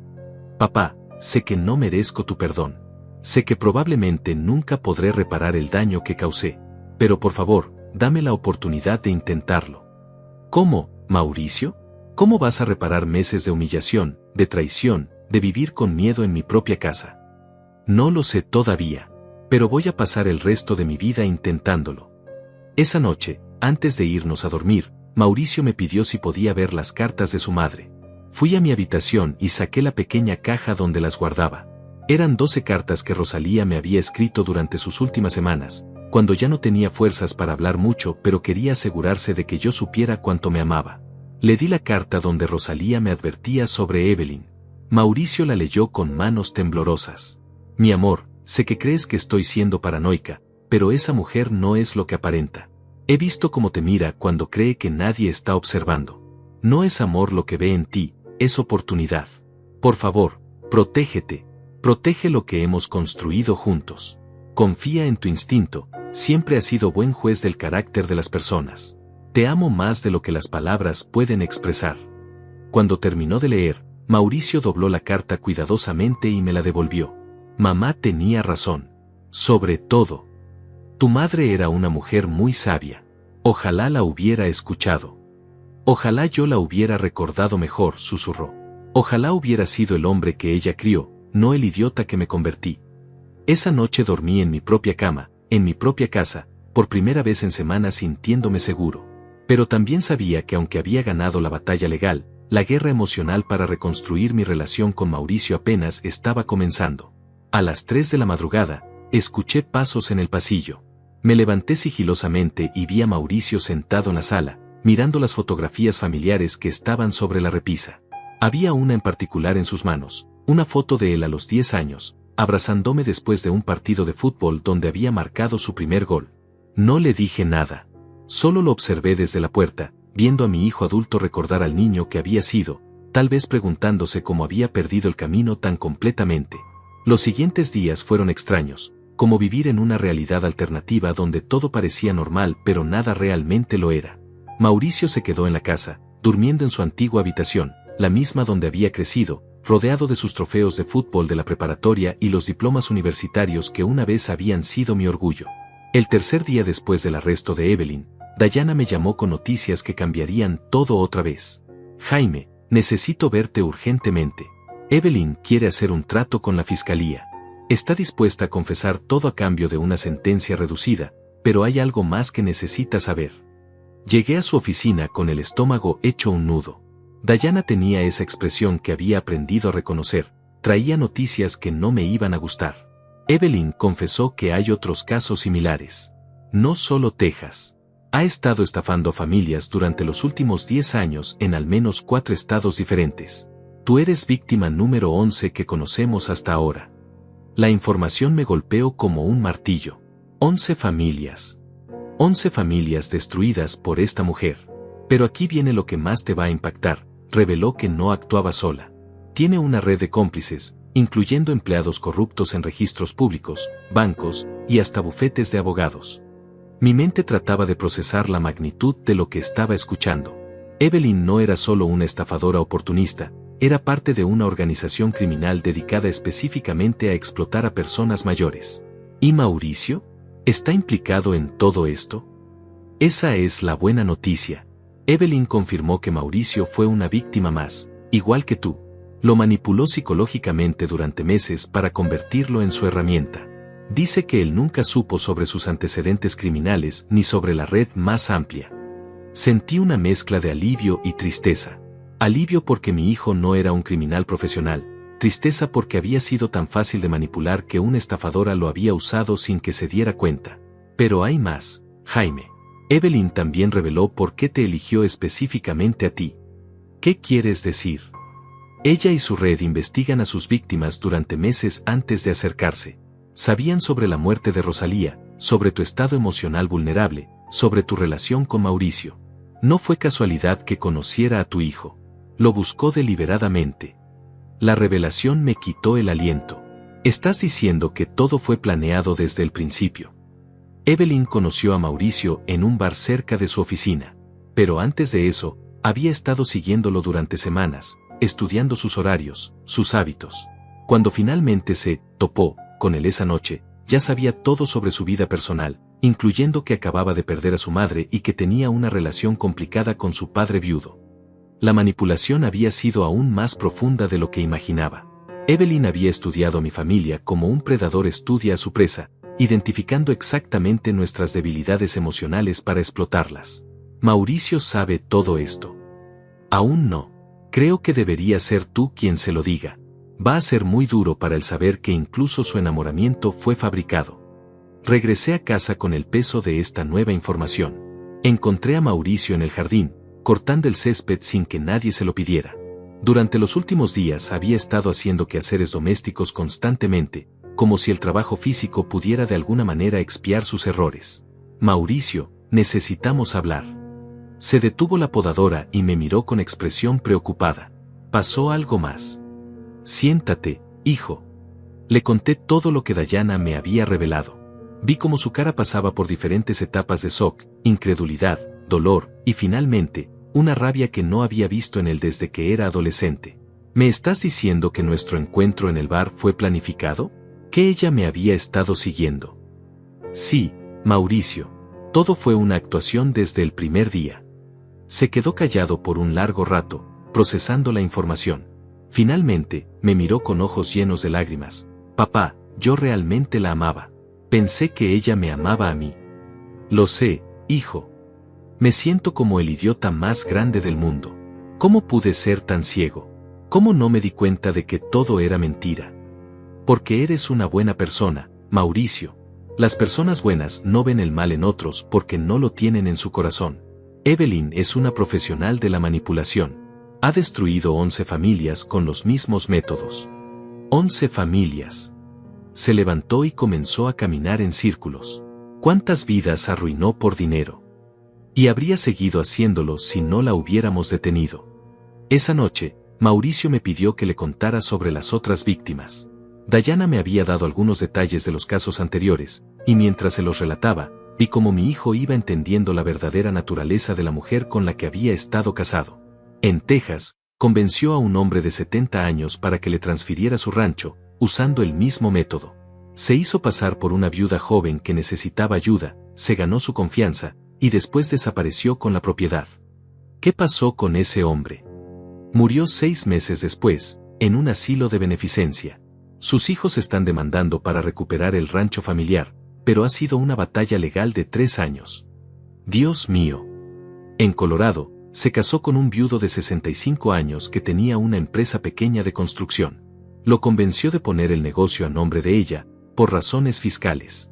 Papá, sé que no merezco tu perdón. Sé que probablemente nunca podré reparar el daño que causé. Pero por favor, dame la oportunidad de intentarlo. ¿Cómo, Mauricio? ¿Cómo vas a reparar meses de humillación, de traición, de vivir con miedo en mi propia casa? No lo sé todavía, pero voy a pasar el resto de mi vida intentándolo. Esa noche, antes de irnos a dormir, Mauricio me pidió si podía ver las cartas de su madre. Fui a mi habitación y saqué la pequeña caja donde las guardaba. Eran 12 cartas que Rosalía me había escrito durante sus últimas semanas, cuando ya no tenía fuerzas para hablar mucho, pero quería asegurarse de que yo supiera cuánto me amaba. Le di la carta donde Rosalía me advertía sobre Evelyn. Mauricio la leyó con manos temblorosas. Mi amor, sé que crees que estoy siendo paranoica, pero esa mujer no es lo que aparenta. He visto cómo te mira cuando cree que nadie está observando. No es amor lo que ve en ti, es oportunidad. Por favor, protégete. Protege lo que hemos construido juntos. Confía en tu instinto, siempre has sido buen juez del carácter de las personas. Te amo más de lo que las palabras pueden expresar. Cuando terminó de leer, Mauricio dobló la carta cuidadosamente y me la devolvió. Mamá tenía razón. Sobre todo. Tu madre era una mujer muy sabia. Ojalá la hubiera escuchado. Ojalá yo la hubiera recordado mejor, susurró. Ojalá hubiera sido el hombre que ella crió, no el idiota que me convertí. Esa noche dormí en mi propia cama, en mi propia casa, por primera vez en semanas sintiéndome seguro. Pero también sabía que aunque había ganado la batalla legal, la guerra emocional para reconstruir mi relación con Mauricio apenas estaba comenzando. A las 3 de la madrugada, escuché pasos en el pasillo. Me levanté sigilosamente y vi a Mauricio sentado en la sala, mirando las fotografías familiares que estaban sobre la repisa. Había una en particular en sus manos, una foto de él a los 10 años, abrazándome después de un partido de fútbol donde había marcado su primer gol. No le dije nada. Solo lo observé desde la puerta, viendo a mi hijo adulto recordar al niño que había sido, tal vez preguntándose cómo había perdido el camino tan completamente. Los siguientes días fueron extraños. como vivir en una realidad alternativa donde todo parecía normal pero nada realmente lo era. Mauricio se quedó en la casa, durmiendo en su antigua habitación, la misma donde había crecido, rodeado de sus trofeos de fútbol de la preparatoria y los diplomas universitarios que una vez habían sido mi orgullo. El tercer día después del arresto de Evelyn, Dayana me llamó con noticias que cambiarían todo otra vez. Jaime, necesito verte urgentemente. Evelyn quiere hacer un trato con la fiscalía. Está dispuesta a confesar todo a cambio de una sentencia reducida, pero hay algo más que necesita saber. Llegué a su oficina con el estómago hecho un nudo. Dayana tenía esa expresión que había aprendido a reconocer, traía noticias que no me iban a gustar. Evelyn confesó que hay otros casos similares. No solo Texas. Ha estado estafando a familias durante los últimos 10 años en al menos 4 estados diferentes. Tú eres víctima número 11 que conocemos hasta ahora. La información me golpeó como un martillo. 11 familias. 11 familias destruidas por esta mujer. Pero aquí viene lo que más te va a impactar. Reveló que no actuaba sola. Tiene una red de cómplices, incluyendo empleados corruptos en registros públicos, bancos y hasta bufetes de abogados. Mi mente trataba de procesar la magnitud de lo que estaba escuchando. Evelyn no era solo una estafadora oportunista, era parte de una organización criminal dedicada específicamente a explotar a personas mayores. ¿Y Mauricio? ¿Está implicado en todo esto? Esa es la buena noticia. Evelyn confirmó que Mauricio fue una víctima más, igual que tú. Lo manipuló psicológicamente durante meses para convertirlo en su herramienta. Dice que él nunca supo sobre sus antecedentes criminales ni sobre la red más amplia. Sentí una mezcla de alivio y tristeza. Alivio porque mi hijo no era un criminal profesional, tristeza porque había sido tan fácil de manipular que una estafadora lo había usado sin que se diera cuenta. Pero hay más, Jaime. Evelyn también reveló por qué te eligió específicamente a ti. ¿Qué quieres decir? Ella y su red investigan a sus víctimas durante meses antes de acercarse. Sabían sobre la muerte de Rosalía, sobre tu estado emocional vulnerable, sobre tu relación con Mauricio. No fue casualidad que conociera a tu hijo. Lo buscó deliberadamente. La revelación me quitó el aliento. Estás diciendo que todo fue planeado desde el principio. Evelyn conoció a Mauricio en un bar cerca de su oficina. Pero antes de eso, había estado siguiéndolo durante semanas, estudiando sus horarios, sus hábitos. Cuando finalmente se topó con él esa noche, ya sabía todo sobre su vida personal, incluyendo que acababa de perder a su madre y que tenía una relación complicada con su padre viudo. La manipulación había sido aún más profunda de lo que imaginaba. Evelyn había estudiado a mi familia como un predador estudia a su presa, identificando exactamente nuestras debilidades emocionales para explotarlas. Mauricio sabe todo esto. Aún no. Creo que debería ser tú quien se lo diga. Va a ser muy duro para él saber que incluso su enamoramiento fue fabricado. Regresé a casa con el peso de esta nueva información. Encontré a Mauricio en el jardín, cortando el césped sin que nadie se lo pidiera. Durante los últimos días había estado haciendo quehaceres domésticos constantemente, como si el trabajo físico pudiera de alguna manera expiar sus errores. Mauricio, necesitamos hablar. Se detuvo la podadora y me miró con expresión preocupada. ¿Pasó algo más? Siéntate, hijo. Le conté todo lo que Dayana me había revelado. Vi cómo su cara pasaba por diferentes etapas de shock, incredulidad, dolor, y finalmente, una rabia que no había visto en él desde que era adolescente. ¿Me estás diciendo que nuestro encuentro en el bar fue planificado? ¿Que ella me había estado siguiendo? Sí, Mauricio. Todo fue una actuación desde el primer día. Se quedó callado por un largo rato, procesando la información. Finalmente, me miró con ojos llenos de lágrimas. Papá, yo realmente la amaba. Pensé que ella me amaba a mí. Lo sé, hijo. Me siento como el idiota más grande del mundo. ¿Cómo pude ser tan ciego? ¿Cómo no me di cuenta de que todo era mentira? Porque eres una buena persona, Mauricio. Las personas buenas no ven el mal en otros porque no lo tienen en su corazón. Evelyn es una profesional de la manipulación. Ha destruido 11 familias con los mismos métodos. 11 familias. Se levantó y comenzó a caminar en círculos. ¿Cuántas vidas arruinó por dinero? Y habría seguido haciéndolo si no la hubiéramos detenido. Esa noche, Mauricio me pidió que le contara sobre las otras víctimas. Dayana me había dado algunos detalles de los casos anteriores, y mientras se los relataba, vi cómo mi hijo iba entendiendo la verdadera naturaleza de la mujer con la que había estado casado. En Texas, convenció a un hombre de 70 años para que le transfiriera su rancho, usando el mismo método. Se hizo pasar por una viuda joven que necesitaba ayuda, se ganó su confianza, y después desapareció con la propiedad. ¿Qué pasó con ese hombre? Murió 6 meses después, en un asilo de beneficencia. Sus hijos están demandando para recuperar el rancho familiar, pero ha sido una batalla legal de 3 años. Dios mío. En Colorado, se casó con un viudo de 65 años que tenía una empresa pequeña de construcción. Lo convenció de poner el negocio a nombre de ella, por razones fiscales.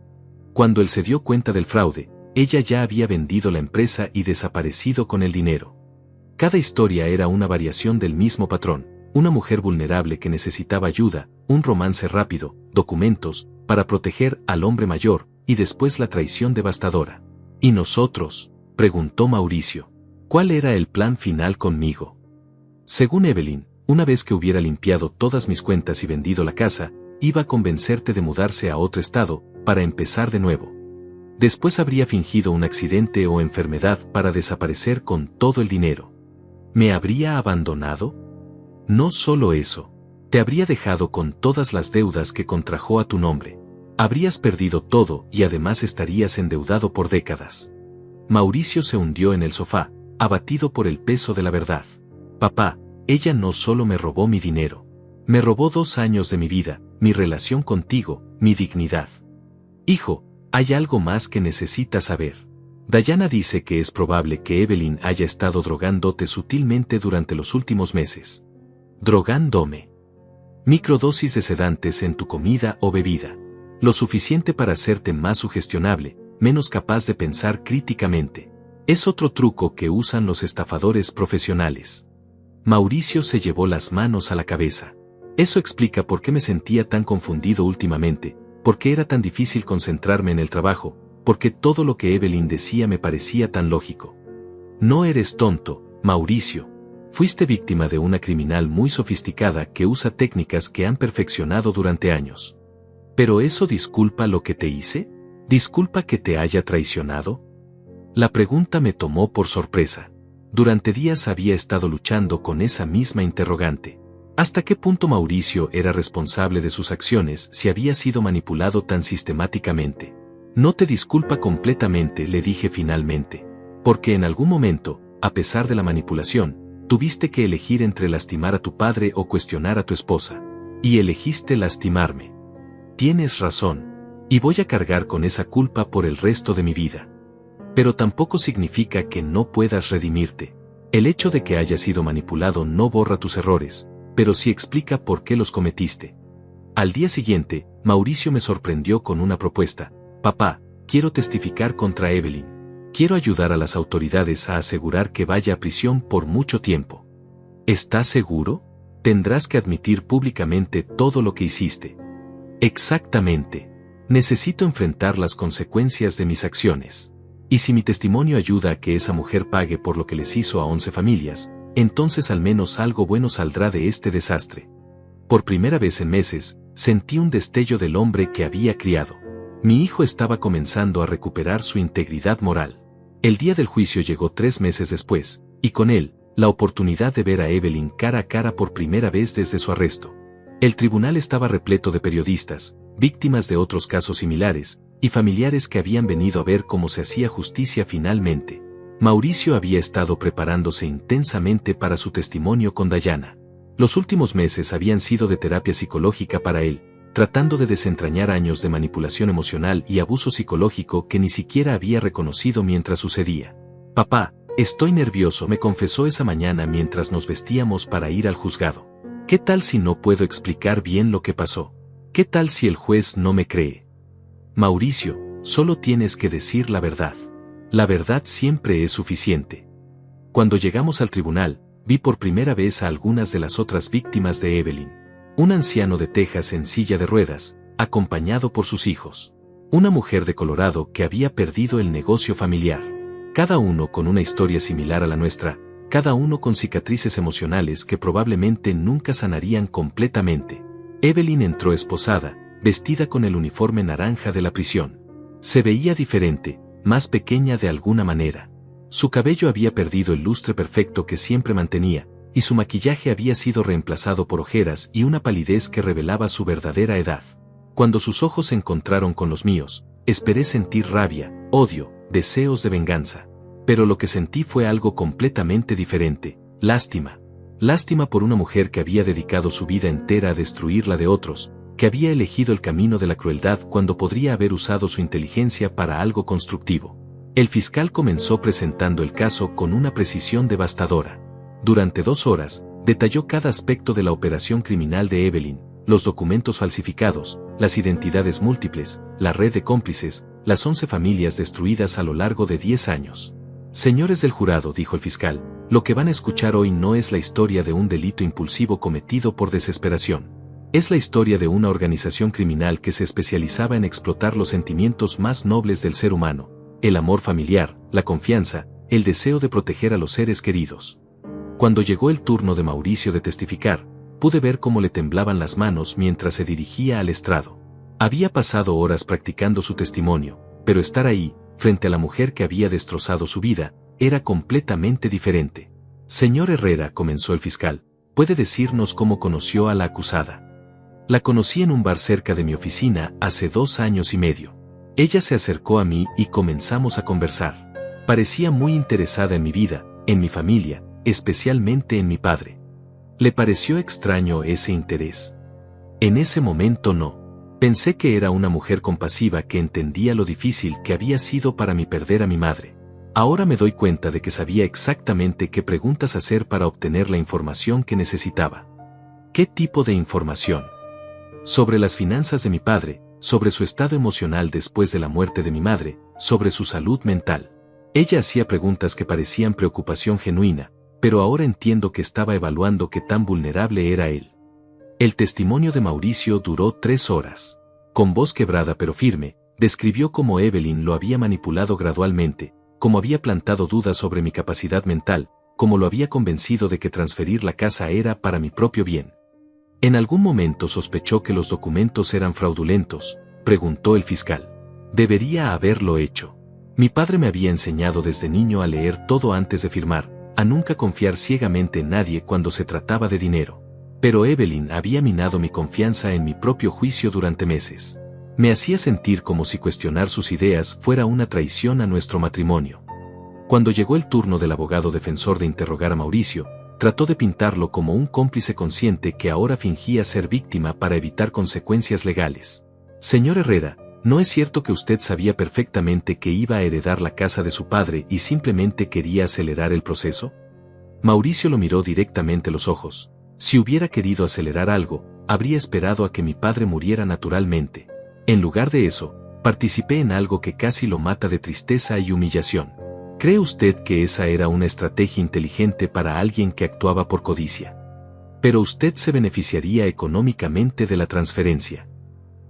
Cuando él se dio cuenta del fraude, ella ya había vendido la empresa y desaparecido con el dinero. Cada historia era una variación del mismo patrón, una mujer vulnerable que necesitaba ayuda, un romance rápido, documentos, para proteger al hombre mayor, y después la traición devastadora. ¿Y nosotros?, preguntó Mauricio. ¿Cuál era el plan final conmigo? Según Evelyn, una vez que hubiera limpiado todas mis cuentas y vendido la casa, iba a convencerte de mudarse a otro estado, para empezar de nuevo. Después habría fingido un accidente o enfermedad para desaparecer con todo el dinero. ¿Me habría abandonado? No solo eso, te habría dejado con todas las deudas que contrajo a tu nombre. Habrías perdido todo y además estarías endeudado por décadas. Mauricio se hundió en el sofá, abatido por el peso de la verdad. Papá, ella no solo me robó mi dinero. Me robó 2 años de mi vida, mi relación contigo, mi dignidad. Hijo, hay algo más que necesitas saber. Dayana dice que es probable que Evelyn haya estado drogándote sutilmente durante los últimos meses. ¿Drogándome? Microdosis de sedantes en tu comida o bebida. Lo suficiente para hacerte más sugestionable, menos capaz de pensar críticamente. Es otro truco que usan los estafadores profesionales. Mauricio se llevó las manos a la cabeza. Eso explica por qué me sentía tan confundido últimamente, por qué era tan difícil concentrarme en el trabajo, porque todo lo que Evelyn decía me parecía tan lógico. No eres tonto, Mauricio. Fuiste víctima de una criminal muy sofisticada que usa técnicas que han perfeccionado durante años. ¿Pero eso disculpa lo que te hice? ¿Disculpa que te haya traicionado? La pregunta me tomó por sorpresa. Durante días había estado luchando con esa misma interrogante. ¿Hasta qué punto Mauricio era responsable de sus acciones si había sido manipulado tan sistemáticamente? No te disculpa completamente, le dije finalmente. Porque en algún momento, a pesar de la manipulación, tuviste que elegir entre lastimar a tu padre o cuestionar a tu esposa. Y elegiste lastimarme. Tienes razón. Y voy a cargar con esa culpa por el resto de mi vida. Pero tampoco significa que no puedas redimirte. El hecho de que hayas sido manipulado no borra tus errores, pero sí explica por qué los cometiste. Al día siguiente, Mauricio me sorprendió con una propuesta. Papá, quiero testificar contra Evelyn. Quiero ayudar a las autoridades a asegurar que vaya a prisión por mucho tiempo. ¿Estás seguro? Tendrás que admitir públicamente todo lo que hiciste. Exactamente. Necesito enfrentar las consecuencias de mis acciones. Y si mi testimonio ayuda a que esa mujer pague por lo que les hizo a 11 familias, entonces al menos algo bueno saldrá de este desastre. Por primera vez en meses, sentí un destello del hombre que había criado. Mi hijo estaba comenzando a recuperar su integridad moral. El día del juicio llegó 3 meses después, y con él, la oportunidad de ver a Evelyn cara a cara por primera vez desde su arresto. El tribunal estaba repleto de periodistas, víctimas de otros casos similares, y familiares que habían venido a ver cómo se hacía justicia finalmente. Mauricio había estado preparándose intensamente para su testimonio con Dayana. Los últimos meses habían sido de terapia psicológica para él, tratando de desentrañar años de manipulación emocional y abuso psicológico que ni siquiera había reconocido mientras sucedía. Papá, estoy nervioso, me confesó esa mañana mientras nos vestíamos para ir al juzgado. ¿Qué tal si no puedo explicar bien lo que pasó? ¿Qué tal si el juez no me cree? Mauricio, solo tienes que decir la verdad. La verdad siempre es suficiente. Cuando llegamos al tribunal, vi por primera vez a algunas de las otras víctimas de Evelyn. Un anciano de Texas en silla de ruedas, acompañado por sus hijos. Una mujer de Colorado que había perdido el negocio familiar. Cada uno con una historia similar a la nuestra, cada uno con cicatrices emocionales que probablemente nunca sanarían completamente. Evelyn entró esposada, vestida con el uniforme naranja de la prisión. Se veía diferente, más pequeña de alguna manera. Su cabello había perdido el lustre perfecto que siempre mantenía, y su maquillaje había sido reemplazado por ojeras y una palidez que revelaba su verdadera edad. Cuando sus ojos se encontraron con los míos, esperé sentir rabia, odio, deseos de venganza. Pero lo que sentí fue algo completamente diferente: lástima. Lástima por una mujer que había dedicado su vida entera a destruir la de otros, que había elegido el camino de la crueldad cuando podría haber usado su inteligencia para algo constructivo. El fiscal comenzó presentando el caso con una precisión devastadora. Durante 2 horas, detalló cada aspecto de la operación criminal de Evelyn: los documentos falsificados, las identidades múltiples, la red de cómplices, las 11 familias destruidas a lo largo de 10 años. Señores del jurado, dijo el fiscal, lo que van a escuchar hoy no es la historia de un delito impulsivo cometido por desesperación. Es la historia de una organización criminal que se especializaba en explotar los sentimientos más nobles del ser humano: el amor familiar, la confianza, el deseo de proteger a los seres queridos. Cuando llegó el turno de Mauricio de testificar, pude ver cómo le temblaban las manos mientras se dirigía al estrado. Había pasado horas practicando su testimonio, pero estar ahí, frente a la mujer que había destrozado su vida, era completamente diferente. Señor Herrera, comenzó el fiscal, ¿puede decirnos cómo conoció a la acusada? La conocí en un bar cerca de mi oficina hace 2 años y medio. Ella se acercó a mí y comenzamos a conversar. Parecía muy interesada en mi vida, en mi familia, especialmente en mi padre. ¿Le pareció extraño ese interés? En ese momento no. Pensé que era una mujer compasiva que entendía lo difícil que había sido para mí perder a mi madre. Ahora me doy cuenta de que sabía exactamente qué preguntas hacer para obtener la información que necesitaba. ¿Qué tipo de información? Sobre las finanzas de mi padre, sobre su estado emocional después de la muerte de mi madre, sobre su salud mental. Ella hacía preguntas que parecían preocupación genuina, pero ahora entiendo que estaba evaluando qué tan vulnerable era él. El testimonio de Mauricio duró 3 horas. Con voz quebrada pero firme, describió cómo Evelyn lo había manipulado gradualmente, cómo había plantado dudas sobre mi capacidad mental, cómo lo había convencido de que transferir la casa era para mi propio bien. ¿En algún momento sospechó que los documentos eran fraudulentos?, preguntó el fiscal. Debería haberlo hecho. Mi padre me había enseñado desde niño a leer todo antes de firmar, a nunca confiar ciegamente en nadie cuando se trataba de dinero. Pero Evelyn había minado mi confianza en mi propio juicio durante meses. Me hacía sentir como si cuestionar sus ideas fuera una traición a nuestro matrimonio. Cuando llegó el turno del abogado defensor de interrogar a Mauricio, trató de pintarlo como un cómplice consciente que ahora fingía ser víctima para evitar consecuencias legales. Señor Herrera, ¿no es cierto que usted sabía perfectamente que iba a heredar la casa de su padre y simplemente quería acelerar el proceso? Mauricio lo miró directamente a los ojos. Si hubiera querido acelerar algo, habría esperado a que mi padre muriera naturalmente. En lugar de eso, participé en algo que casi lo mata de tristeza y humillación. ¿Cree usted que esa era una estrategia inteligente para alguien que actuaba por codicia? Pero usted se beneficiaría económicamente de la transferencia.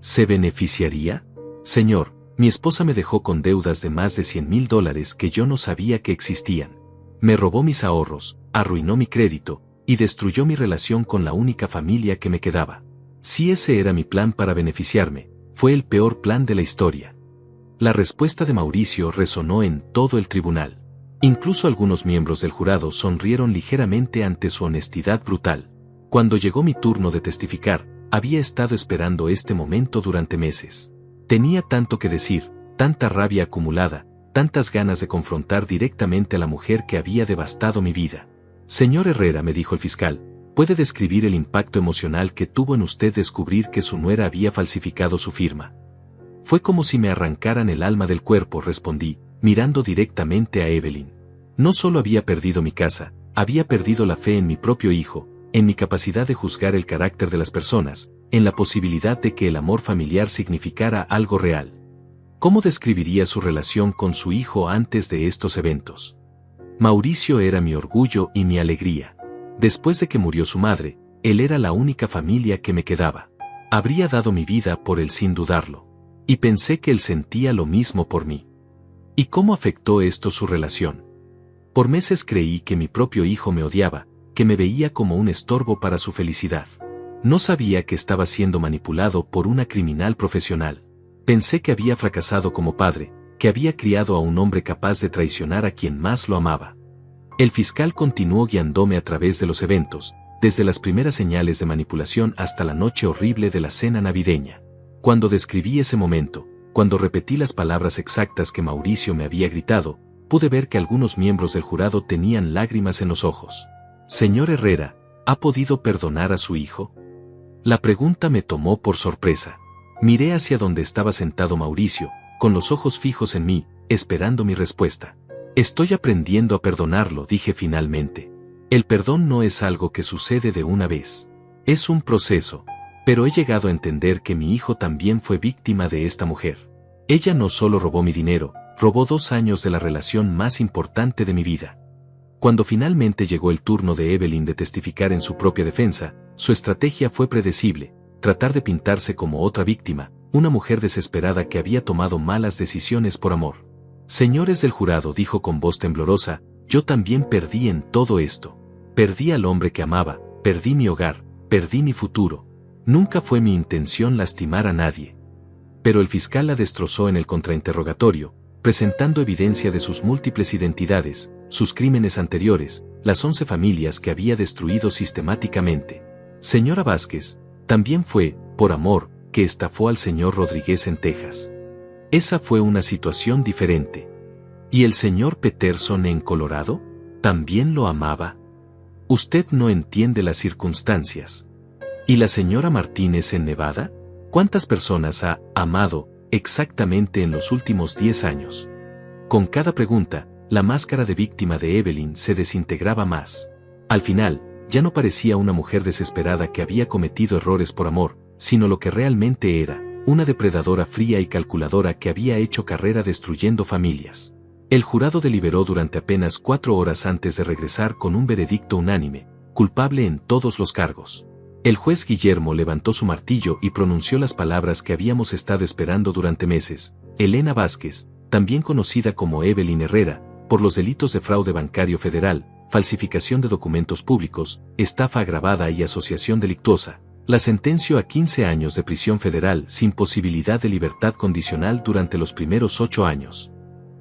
¿Se beneficiaría? Señor, mi esposa me dejó con deudas de más de $100,000 que yo no sabía que existían. Me robó mis ahorros, arruinó mi crédito, y destruyó mi relación con la única familia que me quedaba. Si ese era mi plan para beneficiarme, fue el peor plan de la historia. La respuesta de Mauricio resonó en todo el tribunal. Incluso algunos miembros del jurado sonrieron ligeramente ante su honestidad brutal. Cuando llegó mi turno de testificar, había estado esperando este momento durante meses. Tenía tanto que decir, tanta rabia acumulada, tantas ganas de confrontar directamente a la mujer que había devastado mi vida. Señor Herrera, me dijo el fiscal, ¿puede describir el impacto emocional que tuvo en usted descubrir que su nuera había falsificado su firma? Fue como si me arrancaran el alma del cuerpo, respondí, mirando directamente a Evelyn. No solo había perdido mi casa, había perdido la fe en mi propio hijo, en mi capacidad de juzgar el carácter de las personas, en la posibilidad de que el amor familiar significara algo real. ¿Cómo describiría su relación con su hijo antes de estos eventos? Mauricio era mi orgullo y mi alegría. Después de que murió su madre, él era la única familia que me quedaba. Habría dado mi vida por él sin dudarlo. Y pensé que él sentía lo mismo por mí. ¿Y cómo afectó esto su relación? Por meses creí que mi propio hijo me odiaba, que me veía como un estorbo para su felicidad. No sabía que estaba siendo manipulado por una criminal profesional. Pensé que había fracasado como padre, que había criado a un hombre capaz de traicionar a quien más lo amaba. El fiscal continuó guiándome a través de los eventos, desde las primeras señales de manipulación hasta la noche horrible de la cena navideña. Cuando describí ese momento, cuando repetí las palabras exactas que Mauricio me había gritado, pude ver que algunos miembros del jurado tenían lágrimas en los ojos. Señor Herrera, ¿ha podido perdonar a su hijo? La pregunta me tomó por sorpresa. Miré hacia donde estaba sentado Mauricio, con los ojos fijos en mí, esperando mi respuesta. Estoy aprendiendo a perdonarlo, dije finalmente. El perdón no es algo que sucede de una vez. Es un proceso, pero he llegado a entender que mi hijo también fue víctima de esta mujer. Ella no solo robó mi dinero, robó 2 años de la relación más importante de mi vida. Cuando finalmente llegó el turno de Evelyn de testificar en su propia defensa, su estrategia fue predecible, tratar de pintarse como otra víctima, una mujer desesperada que había tomado malas decisiones por amor. Señores del jurado, dijo con voz temblorosa, yo también perdí en todo esto. Perdí al hombre que amaba, perdí mi hogar, perdí mi futuro. Nunca fue mi intención lastimar a nadie. Pero el fiscal la destrozó en el contrainterrogatorio, presentando evidencia de sus múltiples identidades, sus crímenes anteriores, las 11 familias que había destruido sistemáticamente. Señora Vázquez, también fue, por amor, que estafó al señor Rodríguez en Texas. Esa fue una situación diferente. ¿Y el señor Peterson en Colorado? ¿También lo amaba? Usted no entiende las circunstancias. ¿Y la señora Martínez en Nevada? ¿Cuántas personas ha amado exactamente en los últimos 10 años? Con cada pregunta, la máscara de víctima de Evelyn se desintegraba más. Al final, ya no parecía una mujer desesperada que había cometido errores por amor, sino lo que realmente era, una depredadora fría y calculadora que había hecho carrera destruyendo familias. El jurado deliberó durante apenas 4 horas antes de regresar con un veredicto unánime, culpable en todos los cargos. El juez Guillermo levantó su martillo y pronunció las palabras que habíamos estado esperando durante meses. Elena Vázquez, también conocida como Evelyn Herrera, por los delitos de fraude bancario federal, falsificación de documentos públicos, estafa agravada y asociación delictuosa, la sentenció a 15 años de prisión federal sin posibilidad de libertad condicional durante los primeros 8 años.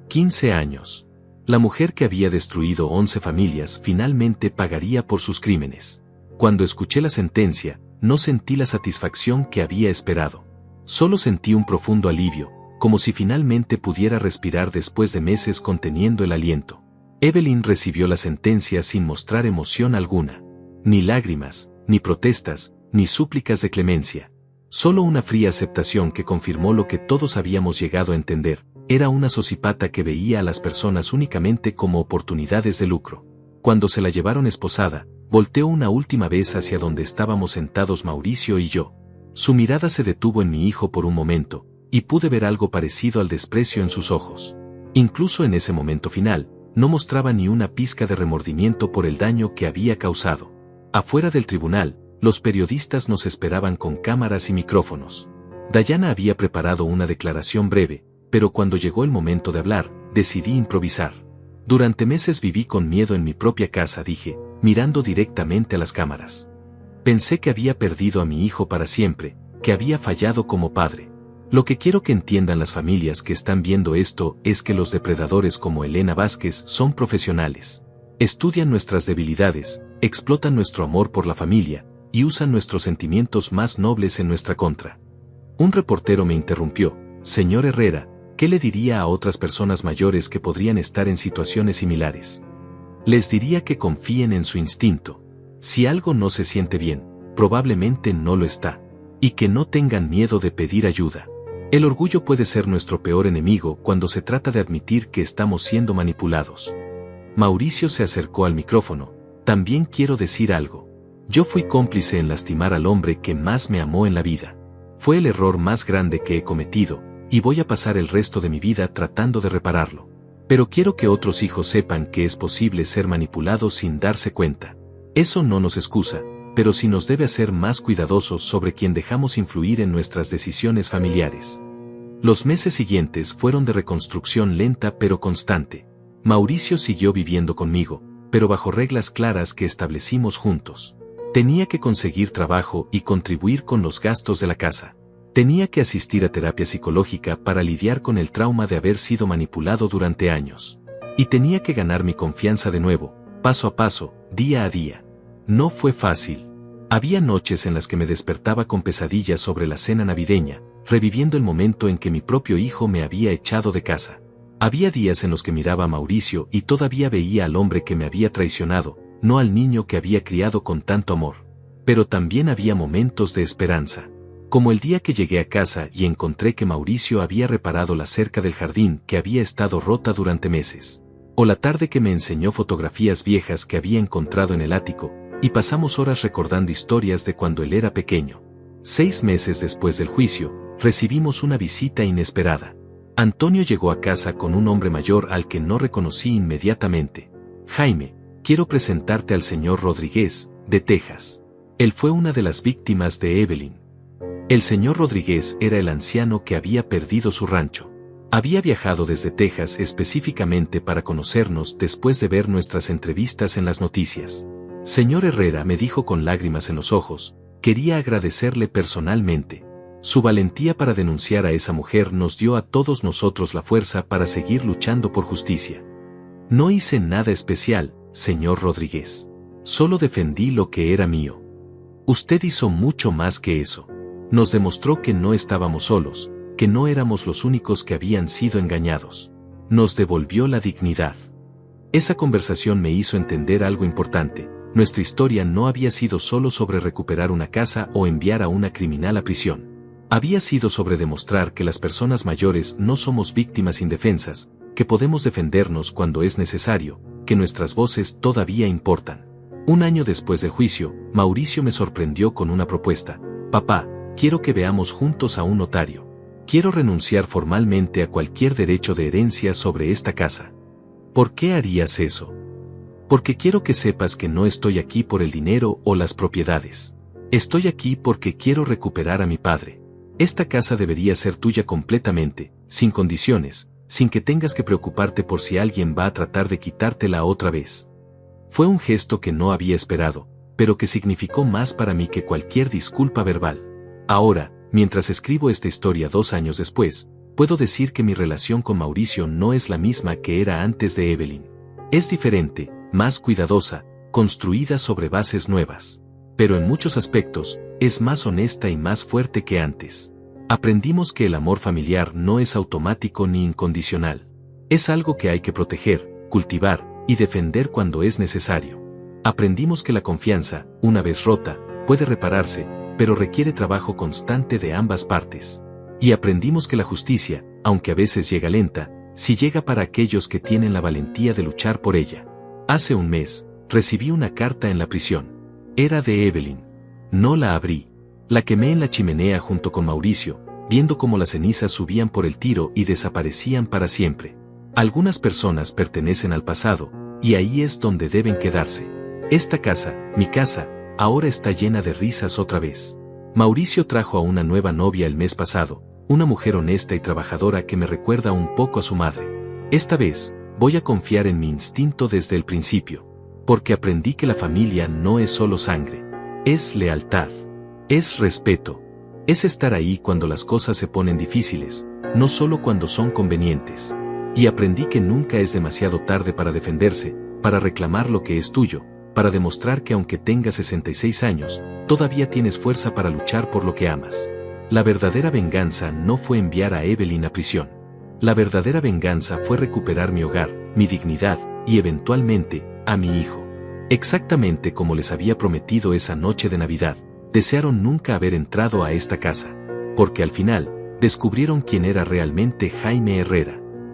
15 años. La mujer que había destruido 11 familias finalmente pagaría por sus crímenes. Cuando escuché la sentencia, no sentí la satisfacción que había esperado. Solo sentí un profundo alivio, como si finalmente pudiera respirar después de meses conteniendo el aliento. Evelyn recibió la sentencia sin mostrar emoción alguna. Ni lágrimas, ni protestas, ni súplicas de clemencia. Solo una fría aceptación que confirmó lo que todos habíamos llegado a entender. Era una socipata que veía a las personas únicamente como oportunidades de lucro. Cuando se la llevaron esposada, volteó una última vez hacia donde estábamos sentados Mauricio y yo. Su mirada se detuvo en mi hijo por un momento, y pude ver algo parecido al desprecio en sus ojos. Incluso en ese momento final, no mostraba ni una pizca de remordimiento por el daño que había causado. Afuera del tribunal, los periodistas nos esperaban con cámaras y micrófonos. Dayana había preparado una declaración breve, pero cuando llegó el momento de hablar, decidí improvisar. Durante meses viví con miedo en mi propia casa, dije, mirando directamente a las cámaras. Pensé que había perdido a mi hijo para siempre, que había fallado como padre. Lo que quiero que entiendan las familias que están viendo esto es que los depredadores como Elena Vázquez son profesionales. Estudian nuestras debilidades, explotan nuestro amor por la familia, y usan nuestros sentimientos más nobles en nuestra contra. Un reportero me interrumpió, señor Herrera, ¿qué le diría a otras personas mayores que podrían estar en situaciones similares? Les diría que confíen en su instinto. Si algo no se siente bien, probablemente no lo está. Y que no tengan miedo de pedir ayuda. El orgullo puede ser nuestro peor enemigo cuando se trata de admitir que estamos siendo manipulados. Mauricio se acercó al micrófono. También quiero decir algo. Yo fui cómplice en lastimar al hombre que más me amó en la vida. Fue el error más grande que he cometido, y voy a pasar el resto de mi vida tratando de repararlo. Pero quiero que otros hijos sepan que es posible ser manipulados sin darse cuenta. Eso no nos excusa, pero sí nos debe hacer más cuidadosos sobre quién dejamos influir en nuestras decisiones familiares. Los meses siguientes fueron de reconstrucción lenta pero constante. Mauricio siguió viviendo conmigo, pero bajo reglas claras que establecimos juntos. Tenía que conseguir trabajo y contribuir con los gastos de la casa. Tenía que asistir a terapia psicológica para lidiar con el trauma de haber sido manipulado durante años. Y tenía que ganar mi confianza de nuevo, paso a paso, día a día. No fue fácil. Había noches en las que me despertaba con pesadillas sobre la cena navideña, reviviendo el momento en que mi propio hijo me había echado de casa. Había días en los que miraba a Mauricio y todavía veía al hombre que me había traicionado, no al niño que había criado con tanto amor. Pero también había momentos de esperanza. Como el día que llegué a casa y encontré que Mauricio había reparado la cerca del jardín que había estado rota durante meses. O la tarde que me enseñó fotografías viejas que había encontrado en el ático, y pasamos horas recordando historias de cuando él era pequeño. 6 meses después del juicio, recibimos una visita inesperada. Antonio llegó a casa con un hombre mayor al que no reconocí inmediatamente. Jaime, quiero presentarte al señor Rodríguez, de Texas. Él fue una de las víctimas de Evelyn. El señor Rodríguez era el anciano que había perdido su rancho. Había viajado desde Texas específicamente para conocernos después de ver nuestras entrevistas en las noticias. Señor Herrera, me dijo con lágrimas en los ojos, quería agradecerle personalmente. Su valentía para denunciar a esa mujer nos dio a todos nosotros la fuerza para seguir luchando por justicia. No hice nada especial, señor Rodríguez. Solo defendí lo que era mío. Usted hizo mucho más que eso. Nos demostró que no estábamos solos, que no éramos los únicos que habían sido engañados. Nos devolvió la dignidad. Esa conversación me hizo entender algo importante. Nuestra historia no había sido solo sobre recuperar una casa o enviar a una criminal a prisión. Había sido sobre demostrar que las personas mayores no somos víctimas indefensas, que podemos defendernos cuando es necesario, que nuestras voces todavía importan. Un año después del juicio, Mauricio me sorprendió con una propuesta. Papá, quiero que veamos juntos a un notario. Quiero renunciar formalmente a cualquier derecho de herencia sobre esta casa. ¿Por qué harías eso? Porque quiero que sepas que no estoy aquí por el dinero o las propiedades. Estoy aquí porque quiero recuperar a mi padre. Esta casa debería ser tuya completamente, sin condiciones, sin que tengas que preocuparte por si alguien va a tratar de quitártela otra vez. Fue un gesto que no había esperado, pero que significó más para mí que cualquier disculpa verbal. Ahora, mientras escribo esta historia 2 años después, puedo decir que mi relación con Mauricio no es la misma que era antes de Evelyn. Es diferente, más cuidadosa, construida sobre bases nuevas. Pero en muchos aspectos, es más honesta y más fuerte que antes. Aprendimos que el amor familiar no es automático ni incondicional. Es algo que hay que proteger, cultivar y defender cuando es necesario. Aprendimos que la confianza, una vez rota, puede repararse, pero requiere trabajo constante de ambas partes. Y aprendimos que la justicia, aunque a veces llega lenta, sí llega para aquellos que tienen la valentía de luchar por ella. Hace un mes, recibí una carta en la prisión. Era de Evelyn. No la abrí. La quemé en la chimenea junto con Mauricio, viendo cómo las cenizas subían por el tiro y desaparecían para siempre. Algunas personas pertenecen al pasado, y ahí es donde deben quedarse. Esta casa, mi casa, ahora está llena de risas otra vez. Mauricio trajo a una nueva novia el mes pasado, una mujer honesta y trabajadora que me recuerda un poco a su madre. Esta vez, voy a confiar en mi instinto desde el principio. Porque aprendí que la familia no es solo sangre. Es lealtad. Es respeto. Es estar ahí cuando las cosas se ponen difíciles, no solo cuando son convenientes. Y aprendí que nunca es demasiado tarde para defenderse, para reclamar lo que es tuyo, para demostrar que aunque tengas 66 años, todavía tienes fuerza para luchar por lo que amas. La verdadera venganza no fue enviar a Evelyn a prisión. La verdadera venganza fue recuperar mi hogar, mi dignidad, y eventualmente, a mi hijo. Exactamente como les había prometido esa noche de Navidad, desearon nunca haber entrado a esta casa. Porque al final, descubrieron quién era realmente Jaime Herrera.